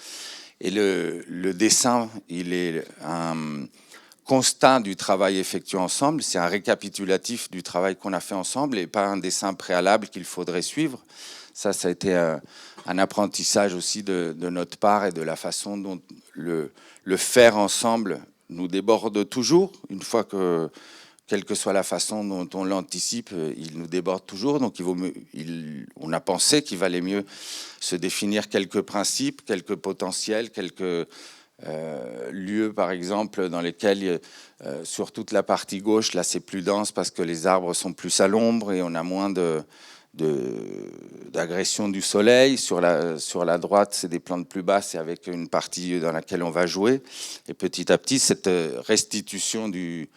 Et le dessin, il est un constat du travail effectué ensemble. C'est un récapitulatif du travail qu'on a fait ensemble et pas un dessin préalable qu'il faudrait suivre. Ça a été un apprentissage aussi de notre part et de la façon dont le faire ensemble nous déborde toujours. Une fois que, quelle que soit la façon dont on l'anticipe, il nous déborde toujours. Donc on a pensé qu'il valait mieux se définir quelques principes, quelques potentiels, quelques lieux, par exemple, dans lesquels, sur toute la partie gauche, là, c'est plus dense parce que les arbres sont plus à l'ombre et on a moins d'agression du soleil. Sur la droite, c'est des plantes plus basses et avec une partie dans laquelle on va jouer. Et petit à petit, cette restitution du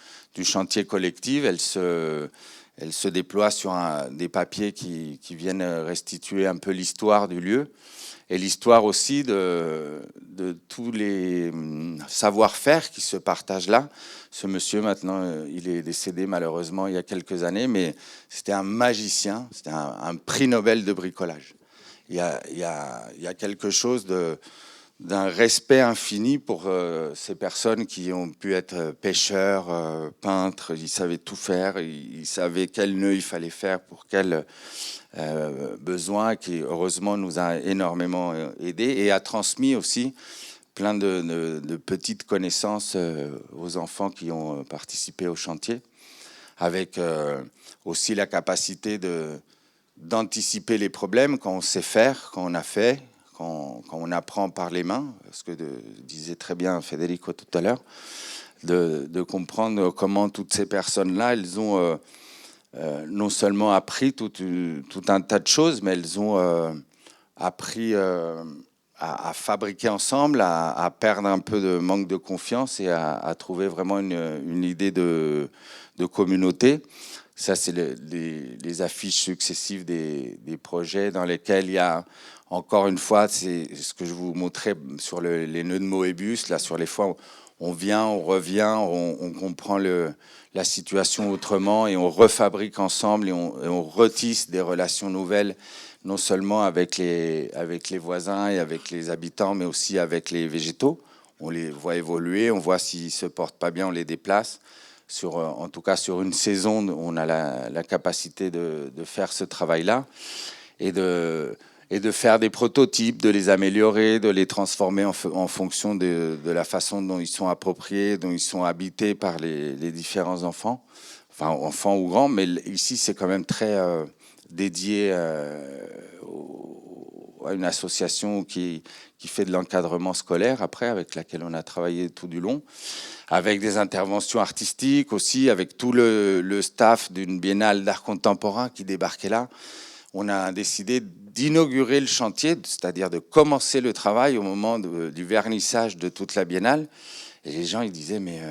chantier collectif, elle se déploie sur des papiers qui viennent restituer un peu l'histoire du lieu et l'histoire aussi de tous les savoir-faire qui se partagent là. Ce monsieur, maintenant, il est décédé malheureusement il y a quelques années, mais c'était un magicien, c'était un prix Nobel de bricolage. Il y a quelque chose d'un respect infini pour ces personnes qui ont pu être pêcheurs, peintres. Ils savaient tout faire, ils savaient quel nœud il fallait faire pour quel besoin, qui heureusement nous a énormément aidé et a transmis aussi plein de petites connaissances aux enfants qui ont participé au chantier, avec aussi la capacité d'anticiper les problèmes quand on sait faire, quand on a fait, quand on apprend par les mains, ce que disait très bien Federico tout à l'heure, de comprendre comment toutes ces personnes-là, elles ont non seulement appris tout un tas de choses, mais elles ont appris à fabriquer ensemble, à perdre un peu de manque de confiance et à trouver vraiment une idée de communauté. Ça, c'est les affiches successives des projets dans lesquels il y a, encore une fois, c'est ce que je vous montrais sur les nœuds de Moebius, là, sur les fois, on vient, on revient, on comprend la situation autrement et on refabrique ensemble et on retisse des relations nouvelles, non seulement avec les voisins et avec les habitants, mais aussi avec les végétaux. On les voit évoluer, on voit s'ils ne se portent pas bien, on les déplace. En tout cas, sur une saison, on a la capacité de faire ce travail-là et de faire des prototypes, de les améliorer, de les transformer en fonction de la façon dont ils sont appropriés, dont ils sont habités par les différents enfants, enfin enfants ou grands, mais ici c'est quand même très dédié à une association qui fait de l'encadrement scolaire après, avec laquelle on a travaillé tout du long, avec des interventions artistiques aussi, avec tout le staff d'une biennale d'art contemporain qui débarquait là. On a décidé d'inaugurer le chantier, c'est-à-dire de commencer le travail au moment du vernissage de toute la biennale. Et les gens, ils disaient, mais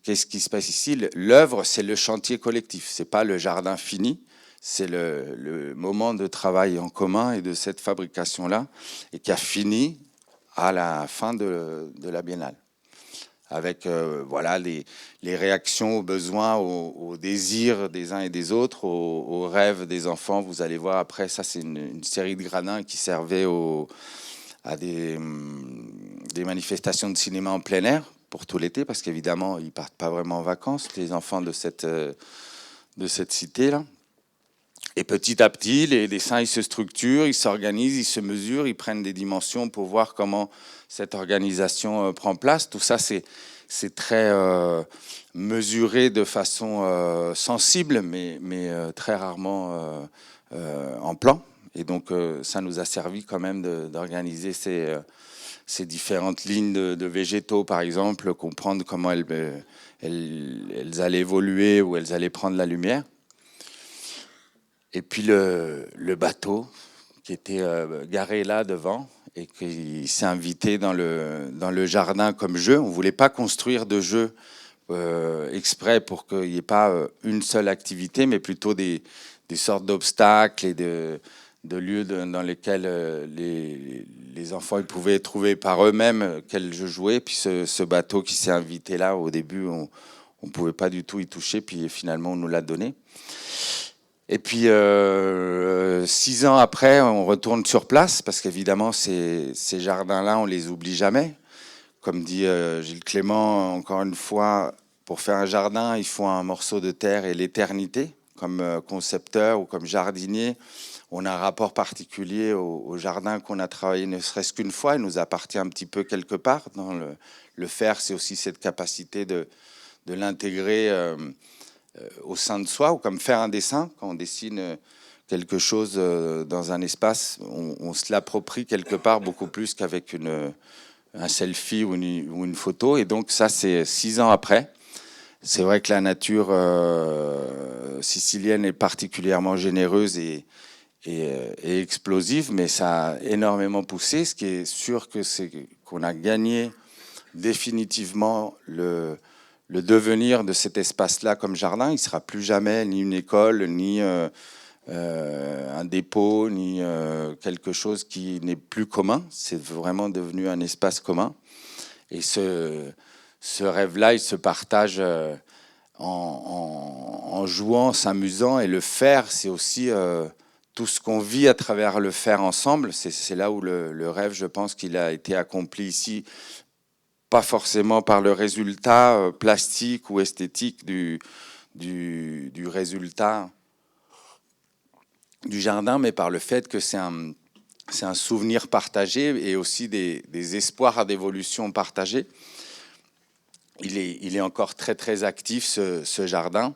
qu'est-ce qui se passe ici? L'œuvre, c'est le chantier collectif, c'est pas le jardin fini, c'est le moment de travail en commun et de cette fabrication-là, et qui a fini à la fin de la biennale. Avec voilà, les réactions aux besoins, aux désirs des uns et des autres, aux rêves des enfants. Vous allez voir après, ça c'est une série de gradins qui servaient à des manifestations de cinéma en plein air pour tout l'été, parce qu'évidemment, ils partent pas vraiment en vacances, les enfants de cette cité-là. Et petit à petit, les dessins, ils se structurent, ils s'organisent, ils se mesurent, ils prennent des dimensions pour voir comment cette organisation prend place. Tout ça, c'est très mesuré de façon sensible, mais très rarement en plan. Et donc, ça nous a servi quand même d'organiser ces différentes lignes de végétaux, par exemple, comprendre comment elles allaient évoluer ou elles allaient prendre la lumière. Et puis le bateau qui était garé là devant et qui s'est invité dans le jardin comme jeu. On ne voulait pas construire de jeu exprès pour qu'il n'y ait pas une seule activité, mais plutôt des sortes d'obstacles et de lieux dans lesquels les enfants ils pouvaient trouver par eux-mêmes quel jeu jouer. Puis ce bateau qui s'est invité là, au début, on ne pouvait pas du tout y toucher, puis finalement on nous l'a donné. Et puis, 6 ans après, on retourne sur place, parce qu'évidemment, ces jardins-là, on les oublie jamais. Comme dit Gilles Clément, encore une fois, pour faire un jardin, il faut un morceau de terre et l'éternité. Comme concepteur ou comme jardinier, on a un rapport particulier au jardin qu'on a travaillé ne serait-ce qu'une fois. Il nous appartient un petit peu quelque part. Dans le faire, c'est aussi cette capacité de l'intégrer au sein de soi, ou comme faire un dessin. Quand on dessine quelque chose dans un espace, on se l'approprie quelque part beaucoup plus qu'avec un selfie ou une photo. Et donc ça, c'est 6 ans après. C'est vrai que la nature sicilienne est particulièrement généreuse et explosive, mais ça a énormément poussé. Ce qui est sûr, c'est qu'on a gagné définitivement le devenir de cet espace-là comme jardin. Il ne sera plus jamais ni une école, ni un dépôt, ni quelque chose qui n'est plus commun. C'est vraiment devenu un espace commun. Et ce rêve-là, il se partage en jouant, s'amusant. Et le faire, c'est aussi tout ce qu'on vit à travers le faire ensemble. C'est là où le rêve, je pense qu'il a été accompli ici, pas forcément par le résultat plastique ou esthétique du résultat du jardin, mais par le fait que c'est un c'est un souvenir partagé et aussi des espoirs d'évolution partagés. Il est encore très, très actif, ce jardin.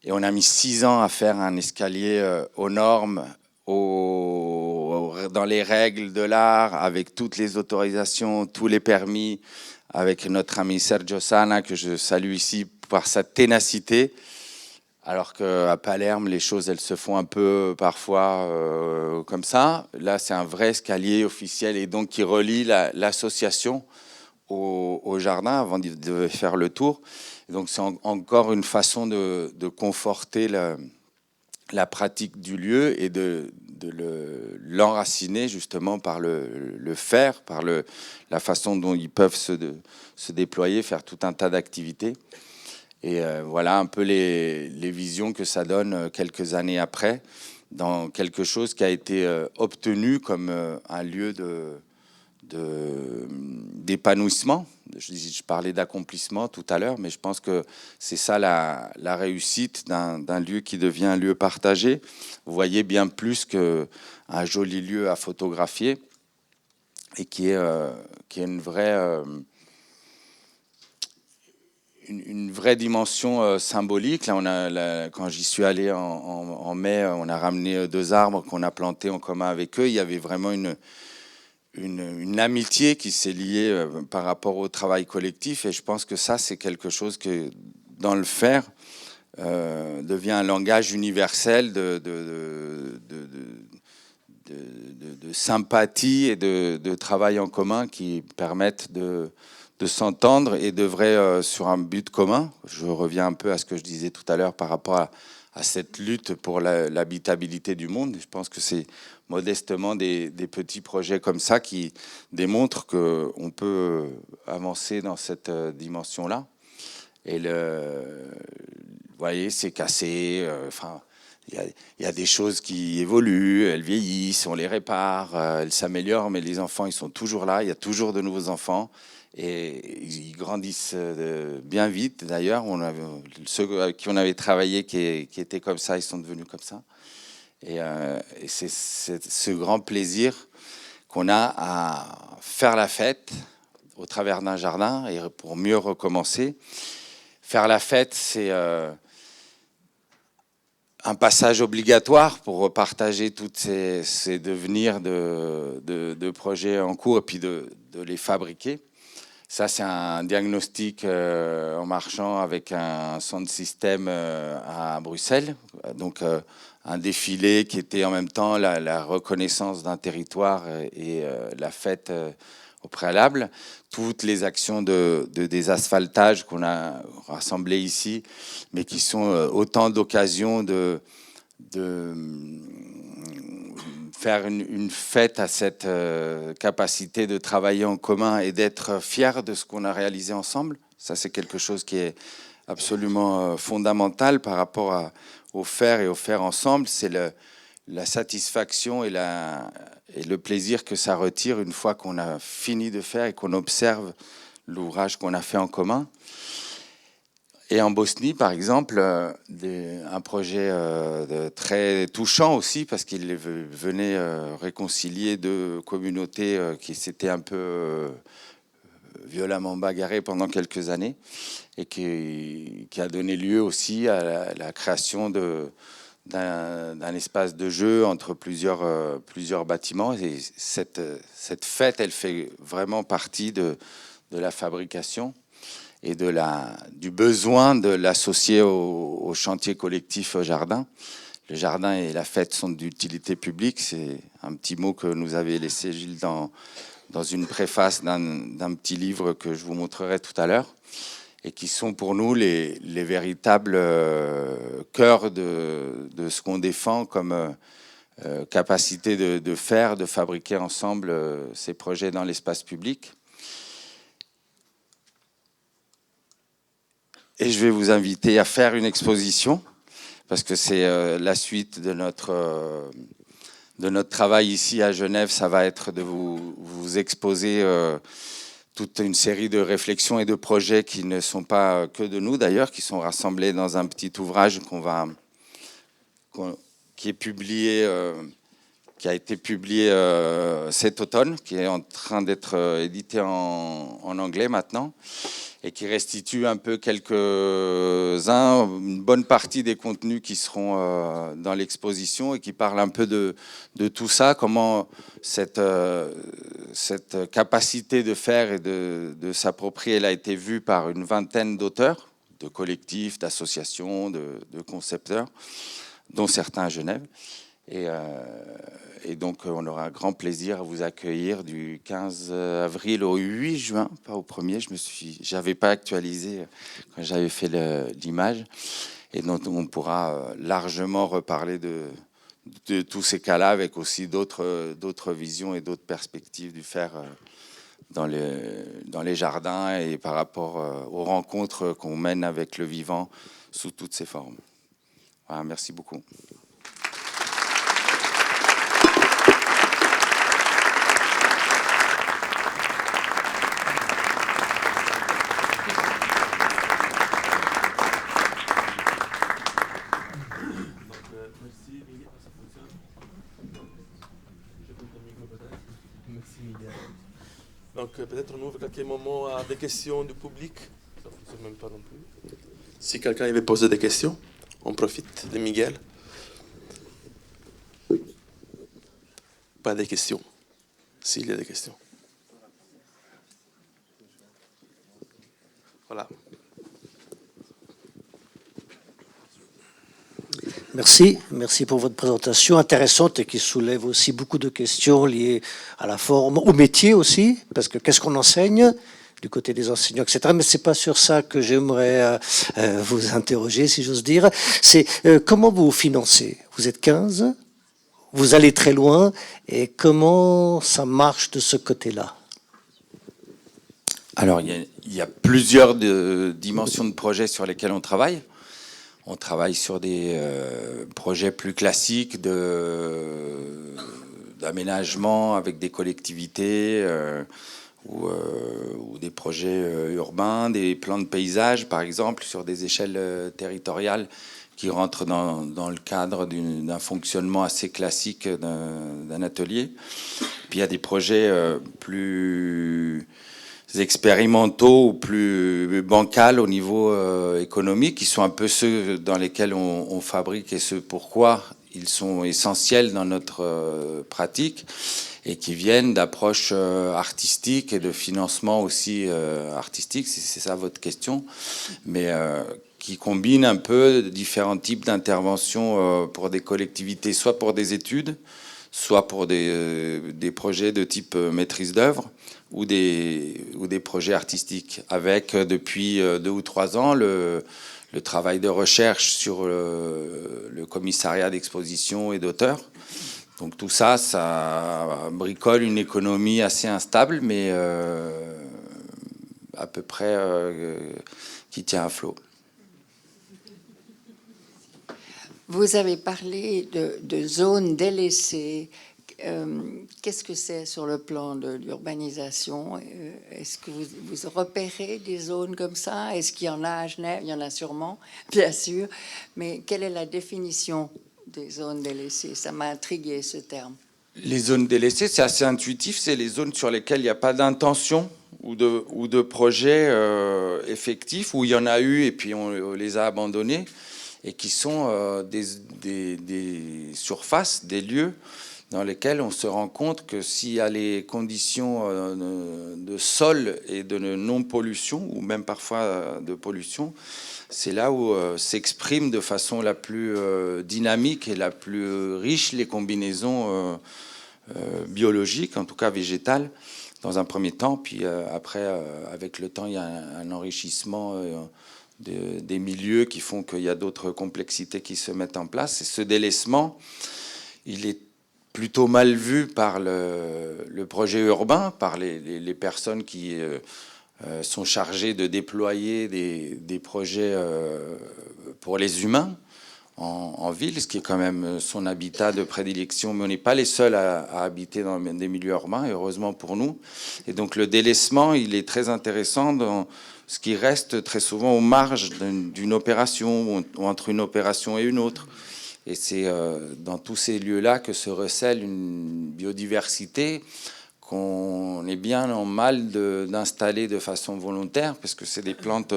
Et on a mis 6 ans à faire un escalier aux normes, dans les règles de l'art, avec toutes les autorisations, tous les permis, avec notre ami Sergio Sana, que je salue ici par sa ténacité. Alors qu'à Palerme, les choses, elles se font un peu parfois comme ça. Là, c'est un vrai escalier officiel et donc qui relie l'association au jardin avant de faire le tour. Et donc, c'est encore une façon de conforter la pratique du lieu et de l'enraciner justement par le faire, par la façon dont ils peuvent se déployer, faire tout un tas d'activités. Et voilà un peu les visions que ça donne quelques années après, dans quelque chose qui a été obtenu comme un lieu d'épanouissement. Je parlais d'accomplissement tout à l'heure, mais je pense que c'est ça la réussite d'un lieu qui devient un lieu partagé. Vous voyez bien plus qu'un joli lieu à photographier et qui est une vraie dimension symbolique. Là, quand j'y suis allé en mai, on a ramené 2 arbres qu'on a plantés en commun avec eux. Il y avait vraiment une amitié qui s'est liée par rapport au travail collectif. Et je pense que ça, c'est quelque chose que, dans le faire, devient un langage universel de sympathie et de travail en commun qui permettent de s'entendre et d'œuvrer sur un but commun. Je reviens un peu à ce que je disais tout à l'heure par rapport à cette lutte pour l'habitabilité du monde. Je pense que c'est modestement des petits projets comme ça qui démontrent qu'on peut avancer dans cette dimension-là. Et vous voyez, c'est cassé. Il y a des choses qui évoluent, elles vieillissent, on les répare, elles s'améliorent, mais les enfants, ils sont toujours là. Il y a toujours de nouveaux enfants. Et ils grandissent bien vite. D'ailleurs, ceux avec qui on avait travaillé qui étaient comme ça, ils sont devenus comme ça. Et c'est ce grand plaisir qu'on a à faire la fête au travers d'un jardin et pour mieux recommencer. Faire la fête, c'est un passage obligatoire pour partager toutes ces devenirs de projets en cours et puis de les fabriquer. Ça, c'est un diagnostic en marchant avec un sound system à Bruxelles. Donc, un défilé qui était en même temps la reconnaissance d'un territoire et la fête au préalable. Toutes les actions de désasphaltage qu'on a rassemblées ici, mais qui sont autant d'occasions de faire une fête à cette capacité de travailler en commun et d'être fier de ce qu'on a réalisé ensemble. Ça, c'est quelque chose qui est absolument fondamental par rapport au faire et au faire ensemble. C'est la satisfaction et le plaisir que ça retire une fois qu'on a fini de faire et qu'on observe l'ouvrage qu'on a fait en commun. Et en Bosnie, par exemple, un projet très touchant aussi, parce qu'il venait réconcilier 2 communautés qui s'étaient un peu violemment bagarrées pendant quelques années, et qui a donné lieu aussi à la création d'un espace de jeu entre plusieurs bâtiments. Et cette fête, elle fait vraiment partie de la fabrication et du besoin de l'associer au chantier collectif au jardin. Le jardin et la fête sont d'utilité publique. C'est un petit mot que nous avait laissé Gilles dans une préface d'un petit livre que je vous montrerai tout à l'heure, et qui sont pour nous les véritables cœurs de ce qu'on défend comme capacité de faire, de fabriquer ensemble ces projets dans l'espace public. Et je vais vous inviter à faire une exposition, parce que c'est la suite de notre travail ici à Genève. Ça va être de vous exposer toute une série de réflexions et de projets qui ne sont pas que de nous d'ailleurs, qui sont rassemblés dans un petit ouvrage qui est publié qui a été publié cet automne, qui est en train d'être édité en anglais maintenant, et qui restitue un peu une bonne partie des contenus qui seront dans l'exposition et qui parle un peu de tout ça, comment cette capacité de faire et de s'approprier, elle a été vue par une vingtaine d'auteurs, de collectifs, d'associations, de concepteurs, dont certains à Genève. Et donc, on aura un grand plaisir à vous accueillir du 15 avril au 8 juin, pas au 1er. J'avais pas actualisé quand j'avais fait l'image. Et donc, on pourra largement reparler de tous ces cas-là, avec aussi d'autres visions et d'autres perspectives du faire dans les jardins et par rapport aux rencontres qu'on mène avec le vivant sous toutes ses formes. Voilà, merci beaucoup. Donc peut-être on ouvre quelques moments à des questions du public. Ça ne fonctionne même pas non plus. Si quelqu'un veut poser des questions, on profite de Miguel. Pas de questions. S'il y a des questions. Voilà. Merci pour votre présentation intéressante et qui soulève aussi beaucoup de questions liées à la forme, au métier aussi, parce que qu'est-ce qu'on enseigne du côté des enseignants, etc. Mais c'est pas sur ça que j'aimerais vous interroger, si j'ose dire. C'est comment vous vous financez? Vous êtes 15, vous allez très loin, et comment ça marche de ce côté-là? Alors, il y a plusieurs dimensions de projets sur lesquels on travaille. On travaille sur des projets plus classiques d'aménagement avec des collectivités ou des projets urbains, des plans de paysage, par exemple, sur des échelles territoriales qui rentrent dans le cadre d'un fonctionnement assez classique d'un atelier. Puis il y a des projets plus expérimentaux ou plus bancals au niveau économique, qui sont un peu ceux dans lesquels on fabrique et ceux pourquoi ils sont essentiels dans notre pratique et qui viennent d'approches artistiques et de financement aussi artistique, si c'est ça votre question, mais qui combinent un peu différents types d'interventions pour des collectivités, soit pour des études, soit pour des projets de type maîtrise d'œuvre, ou des projets artistiques, avec depuis 2 ou 3 ans le travail de recherche sur le commissariat d'exposition et d'auteurs. Donc tout ça, ça bricole une économie assez instable, mais à peu près qui tient à flot. Vous avez parlé de zones délaissées. Qu'est-ce que c'est sur le plan de l'urbanisation? Est-ce que vous repérez des zones comme ça? Est-ce qu'il y en a à Genève? Il y en a sûrement, bien sûr. Mais quelle est la définition des zones délaissées? Ça m'a intrigué, ce terme. Les zones délaissées, c'est assez intuitif. C'est les zones sur lesquelles il n'y a pas d'intention ou de projet effectif, où il y en a eu et puis on les a abandonnés, et qui sont des surfaces, des lieux dans lesquels on se rend compte que s'il y a les conditions de sol et de non-pollution, ou même parfois de pollution, c'est là où s'expriment de façon la plus dynamique et la plus riche les combinaisons biologiques, en tout cas végétales, dans un premier temps. Puis après, avec le temps, il y a un enrichissement des milieux qui font qu'il y a d'autres complexités qui se mettent en place. Et ce délaissement, il est plutôt mal vu par le projet urbain, par les personnes qui sont chargées de déployer des projets pour les humains en ville, ce qui est quand même son habitat de prédilection. Mais on n'est pas les seuls à habiter dans des milieux urbains, et heureusement pour nous. Et donc le délaissement, il est très intéressant dans ce qui reste très souvent aux marges d'une opération, ou entre une opération et une autre. Et c'est dans tous ces lieux-là que se recèle une biodiversité qu'on est bien en mal d'installer de façon volontaire, parce que c'est des plantes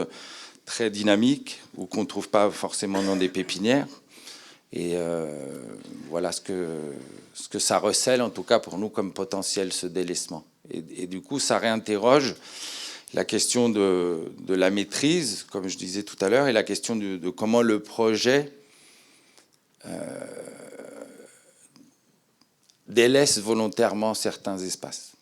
très dynamiques ou qu'on ne trouve pas forcément dans des pépinières. Et voilà ce que ça recèle, en tout cas pour nous, comme potentiel, ce délaissement. Et du coup, ça réinterroge la question de la maîtrise, comme je disais tout à l'heure, et la question de comment le projet délaisse volontairement certains espaces.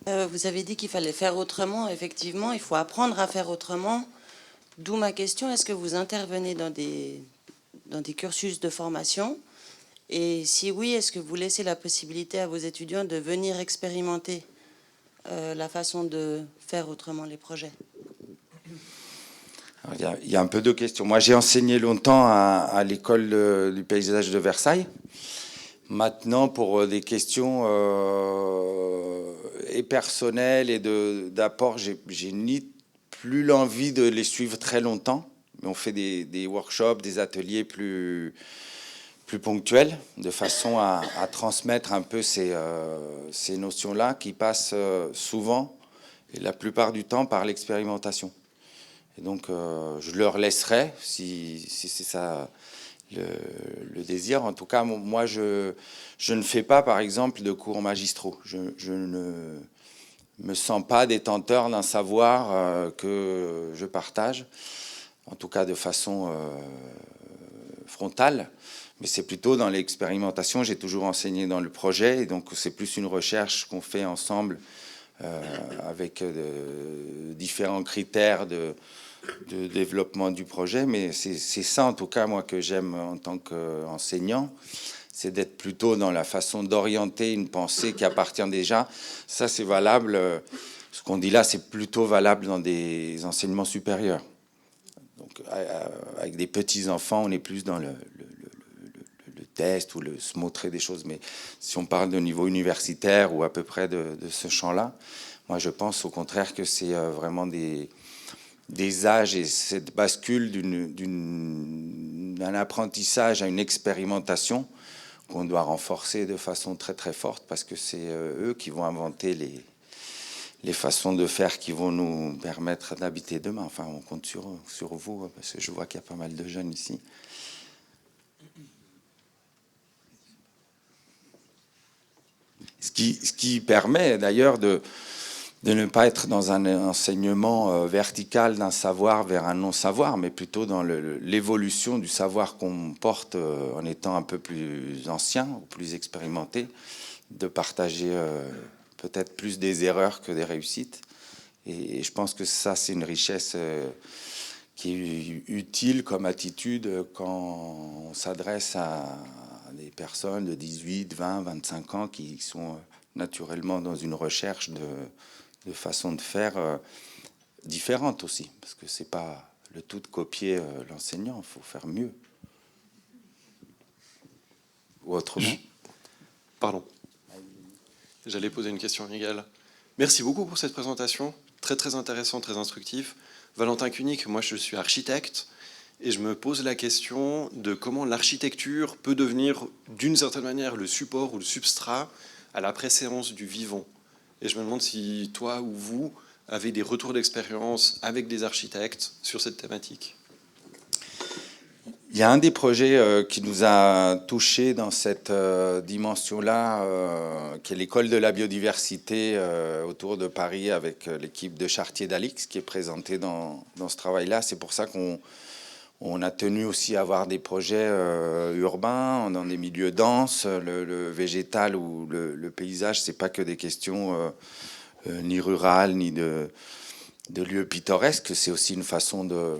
Vous avez dit qu'il fallait faire autrement. Effectivement, il faut apprendre à faire autrement. D'où ma question, est-ce que vous intervenez dans des cursus de formation? Et si oui, est-ce que vous laissez la possibilité à vos étudiants de venir expérimenter la façon de faire autrement les projets? Alors, il y a un peu de questions. Moi, j'ai enseigné longtemps à l'école du paysage de Versailles. Maintenant, pour des questions et personnelles et d'apport, j'ai ni plus l'envie de les suivre très longtemps, mais on fait des workshops, des ateliers plus ponctuels, de façon à transmettre un peu ces notions-là qui passent souvent, et la plupart du temps, par l'expérimentation. Et donc, je leur laisserai, si c'est ça le désir. En tout cas, moi, je ne fais pas, par exemple, de cours magistraux. Je ne me sens pas détenteur d'un savoir que je partage, en tout cas de façon frontale. Mais c'est plutôt dans l'expérimentation. J'ai toujours enseigné dans le projet, et donc c'est plus une recherche qu'on fait ensemble avec différents critères de développement du projet. Mais c'est ça, en tout cas, moi, que j'aime en tant qu'enseignant, c'est d'être plutôt dans la façon d'orienter une pensée qui appartient déjà. Ça, c'est valable. Ce qu'on dit là, c'est plutôt valable dans des enseignements supérieurs. Donc, avec des petits-enfants, on est plus dans le test ou se montrer des choses. Mais si on parle de niveau universitaire ou à peu près de ce champ-là, moi, je pense au contraire que c'est vraiment des âges et cette bascule d'un apprentissage à une expérimentation qu'on doit renforcer de façon très très forte, parce que c'est eux qui vont inventer les façons de faire qui vont nous permettre d'habiter demain. Enfin, on compte sur vous, parce que je vois qu'il y a pas mal de jeunes ici. Ce qui permet d'ailleurs de ne pas être dans un enseignement vertical d'un savoir vers un non-savoir, mais plutôt dans l'évolution du savoir qu'on porte en étant un peu plus ancien ou plus expérimenté, de partager peut-être plus des erreurs que des réussites. Et je pense que ça, c'est une richesse qui est utile comme attitude quand on s'adresse à des personnes de 18, 20, 25 ans qui sont naturellement dans une recherche de façon de faire différente aussi, parce que c'est pas le tout de copier l'enseignant, il faut faire mieux ou autrement. Pardon. J'allais poser une question à Miguel. Merci beaucoup pour cette présentation, très très intéressant, très instructif. Valentin Kunik, moi je suis architecte et je me pose la question de comment l'architecture peut devenir d'une certaine manière le support ou le substrat à la préséance du vivant. Et je me demande si toi ou vous avez des retours d'expérience avec des architectes sur cette thématique. Il y a un des projets qui nous a touchés dans cette dimension-là, qui est l'école de la biodiversité autour de Paris, avec l'équipe de Chartier d'Alix qui est présentée dans ce travail-là. C'est pour ça qu'on a tenu aussi à avoir des projets urbains, dans des milieux denses. Le végétal ou le paysage, c'est pas que des questions ni rurales, ni de lieux pittoresques. C'est aussi une façon de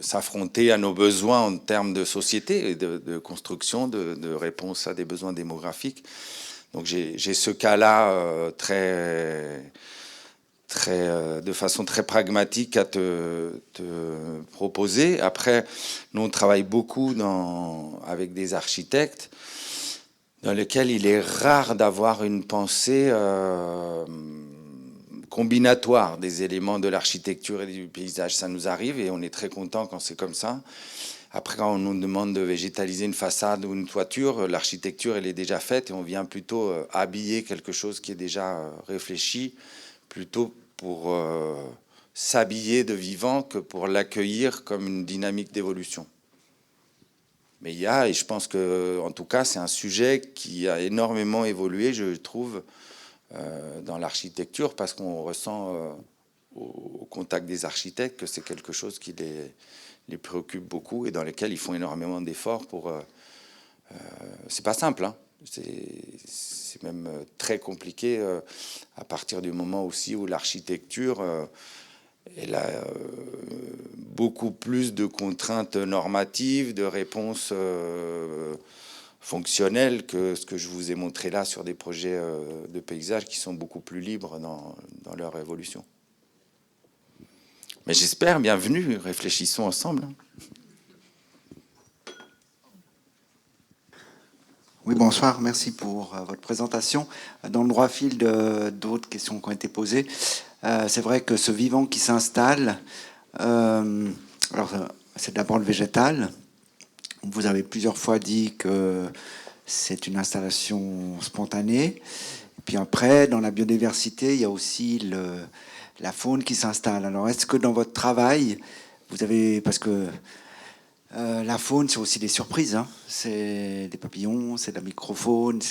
s'affronter à nos besoins en termes de société et de construction, de réponse à des besoins démographiques. Donc j'ai ce cas-là de façon très pragmatique à te proposer. Après, nous, on travaille beaucoup avec des architectes dans lequel il est rare d'avoir une pensée combinatoire des éléments de l'architecture et du paysage. Ça nous arrive et on est très content quand c'est comme ça. Après, quand on nous demande de végétaliser une façade ou une toiture, l'architecture, elle est déjà faite et on vient plutôt habiller quelque chose qui est déjà réfléchi, plutôt pour s'habiller de vivant que pour l'accueillir comme une dynamique d'évolution. Mais il y a, et je pense que, en tout cas, c'est un sujet qui a énormément évolué, je trouve, dans l'architecture, parce qu'on ressent au contact des architectes que c'est quelque chose qui les préoccupe beaucoup et dans lequel ils font énormément d'efforts pour... c'est pas simple, hein. C'est même très compliqué à partir du moment aussi où l'architecture... elle a beaucoup plus de contraintes normatives, de réponses fonctionnelles que ce que je vous ai montré là sur des projets de paysage qui sont beaucoup plus libres dans leur évolution. Mais j'espère, bienvenue, réfléchissons ensemble. Oui, bonsoir, merci pour votre présentation. Dans le droit fil d'autres questions qui ont été posées, c'est vrai que ce vivant qui s'installe, alors c'est d'abord le végétal. Vous avez plusieurs fois dit que c'est une installation spontanée. Et puis après, dans la biodiversité, il y a aussi la faune qui s'installe. Alors, est-ce que dans votre travail, vous avez... Parce que la faune, c'est aussi des surprises. Hein. C'est des papillons, c'est de la microfaune.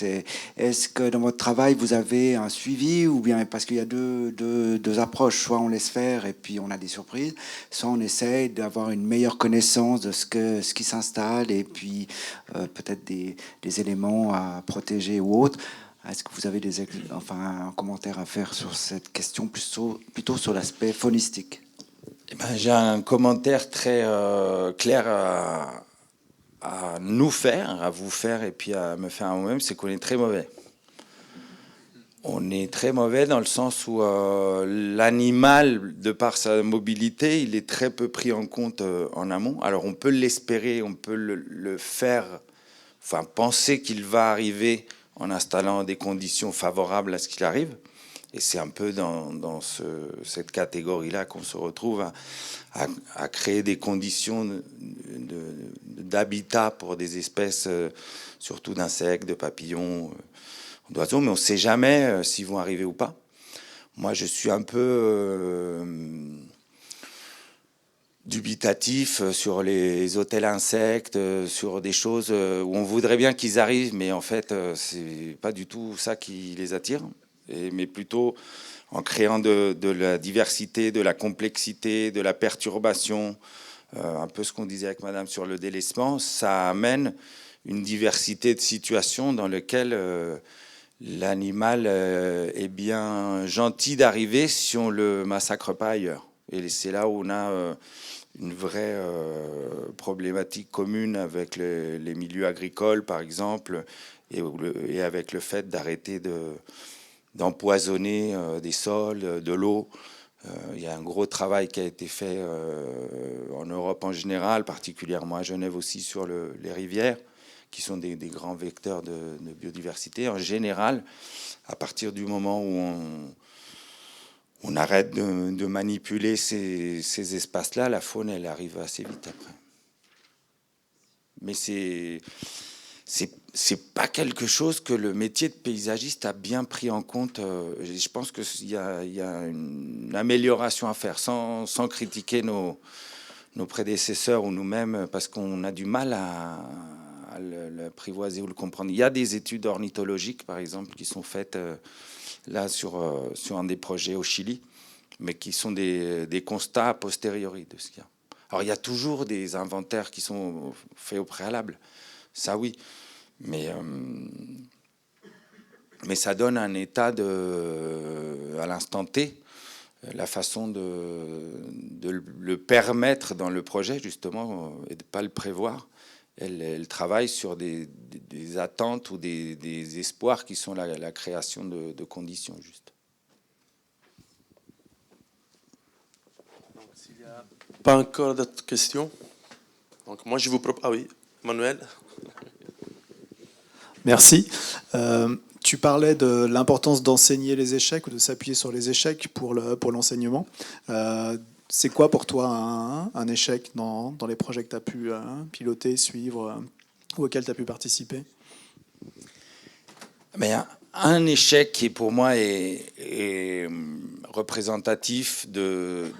Est-ce que dans votre travail, vous avez un suivi ou bien parce qu'il y a deux approches. Soit on laisse faire et puis on a des surprises, soit on essaye d'avoir une meilleure connaissance de ce qui s'installe et puis peut-être des éléments à protéger ou autres. Est-ce que vous avez un commentaire à faire sur cette question, plutôt sur l'aspect faunistique? Eh ben, j'ai un commentaire très clair à nous faire, à vous faire et puis à me faire à moi-même, c'est qu'on est très mauvais. On est très mauvais dans le sens où l'animal, de par sa mobilité, il est très peu pris en compte en amont. Alors on peut l'espérer, on peut le faire, enfin penser qu'il va arriver en installant des conditions favorables à ce qu'il arrive. Et c'est un peu dans cette catégorie-là qu'on se retrouve à créer des conditions d'habitat pour des espèces, surtout d'insectes, de papillons, d'oiseaux, mais on ne sait jamais s'ils vont arriver ou pas. Moi, je suis un peu dubitatif sur les hôtels insectes, sur des choses où on voudrait bien qu'ils arrivent, mais en fait, c'est pas du tout ça qui les attire. Mais plutôt en créant de la diversité, de la complexité, de la perturbation, un peu ce qu'on disait avec madame sur le délaissement, ça amène une diversité de situations dans lesquelles l'animal est bien gentil d'arriver si on le massacre pas ailleurs. Et c'est là où on a une vraie problématique commune avec les milieux agricoles, par exemple, et avec le fait d'arrêter d'empoisonner des sols, de l'eau. Il y a un gros travail qui a été fait en Europe en général, particulièrement à Genève aussi, sur les rivières, qui sont des grands vecteurs de biodiversité. En général, à partir du moment où on arrête de manipuler ces espaces-là, la faune, elle arrive assez vite après. Mais c'est pas quelque chose que le métier de paysagiste a bien pris en compte. Je pense qu'il y a une amélioration à faire, sans critiquer nos prédécesseurs ou nous-mêmes, parce qu'on a du mal à l'apprivoiser ou le comprendre. Il y a des études ornithologiques, par exemple, qui sont faites là sur un des projets au Chili, mais qui sont des constats a posteriori de ce qu'il y a. Alors, il y a toujours des inventaires qui sont faits au préalable, ça oui, mais ça donne un état à l'instant T, la façon de le permettre dans le projet, justement, et de ne pas le prévoir. Elle travaille sur des attentes ou des espoirs qui sont la création de conditions, juste. Donc, s'il n'y a pas encore d'autres questions, donc moi je vous propose... Ah oui, Manuel. Merci. Tu parlais de l'importance d'enseigner les échecs ou de s'appuyer sur les échecs pour l'enseignement. C'est quoi pour toi un échec dans les projets que tu as pu piloter, suivre ou auxquels tu as pu participer? Mais un échec qui pour moi est représentatif de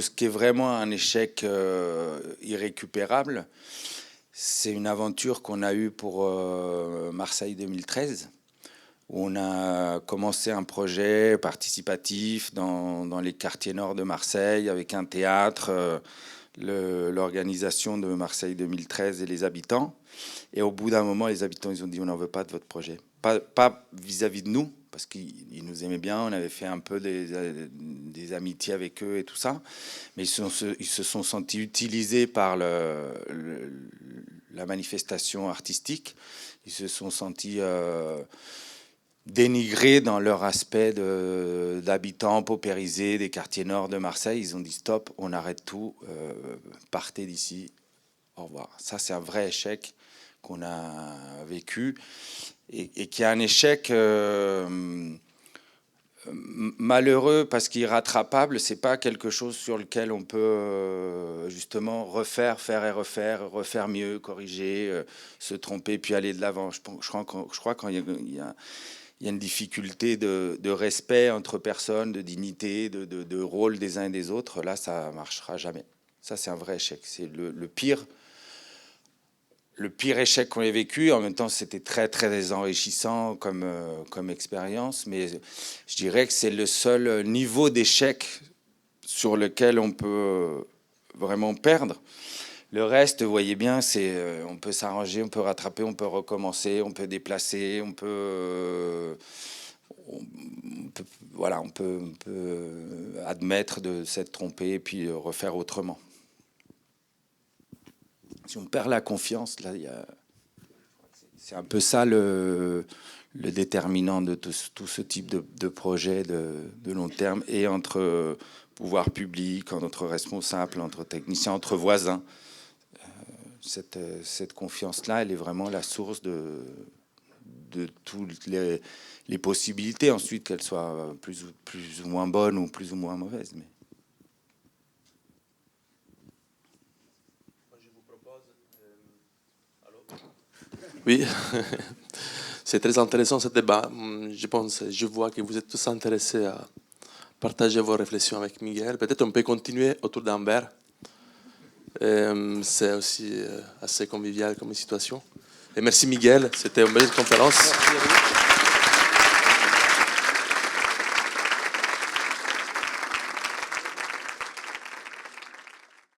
ce qui est vraiment un échec irrécupérable, c'est une aventure qu'on a eue pour Marseille 2013, où on a commencé un projet participatif dans les quartiers nord de Marseille avec un théâtre, l'organisation de Marseille 2013 et les habitants. Et au bout d'un moment, les habitants, ils ont dit on n'en veut pas de votre projet. Pas vis-à-vis de nous, parce qu'ils nous aimaient bien, on avait fait un peu des amitiés avec eux et tout ça, mais ils se sont sentis utilisés par la manifestation artistique, ils se sont sentis dénigrés dans leur aspect d'habitants paupérisés des quartiers nord de Marseille. Ils ont dit stop, on arrête tout, partez d'ici, au revoir. Ça, c'est un vrai échec qu'on a vécu et qui est un échec malheureux parce qu'il est rattrapable. C'est pas quelque chose sur lequel on peut justement refaire mieux, corriger, se tromper puis aller de l'avant. Je crois quand il y a une difficulté de respect entre personnes, de dignité, de rôle des uns et des autres. Là, ça marchera jamais. Ça, c'est un vrai échec. C'est le pire échec qu'on ait vécu. En même temps, c'était très, très enrichissant comme expérience. Mais je dirais que c'est le seul niveau d'échec sur lequel on peut vraiment perdre. Le reste, vous voyez bien, on peut s'arranger, on peut rattraper, on peut recommencer, on peut déplacer, on peut admettre de s'être trompé et puis refaire autrement. Si on perd la confiance, là, c'est un peu ça le déterminant de tout ce type de projet de long terme, et entre pouvoir public, entre responsables, entre techniciens, entre voisins. Cette confiance-là, elle est vraiment la source de toutes les possibilités, ensuite qu'elles soient plus ou moins bonnes ou plus ou moins mauvaises. Mais... Oui, c'est très intéressant ce débat. Je vois que vous êtes tous intéressés à partager vos réflexions avec Miguel. Peut-être on peut continuer autour d'un verre. C'est aussi assez convivial comme situation. Et merci Miguel, c'était une belle conférence. Merci à vous.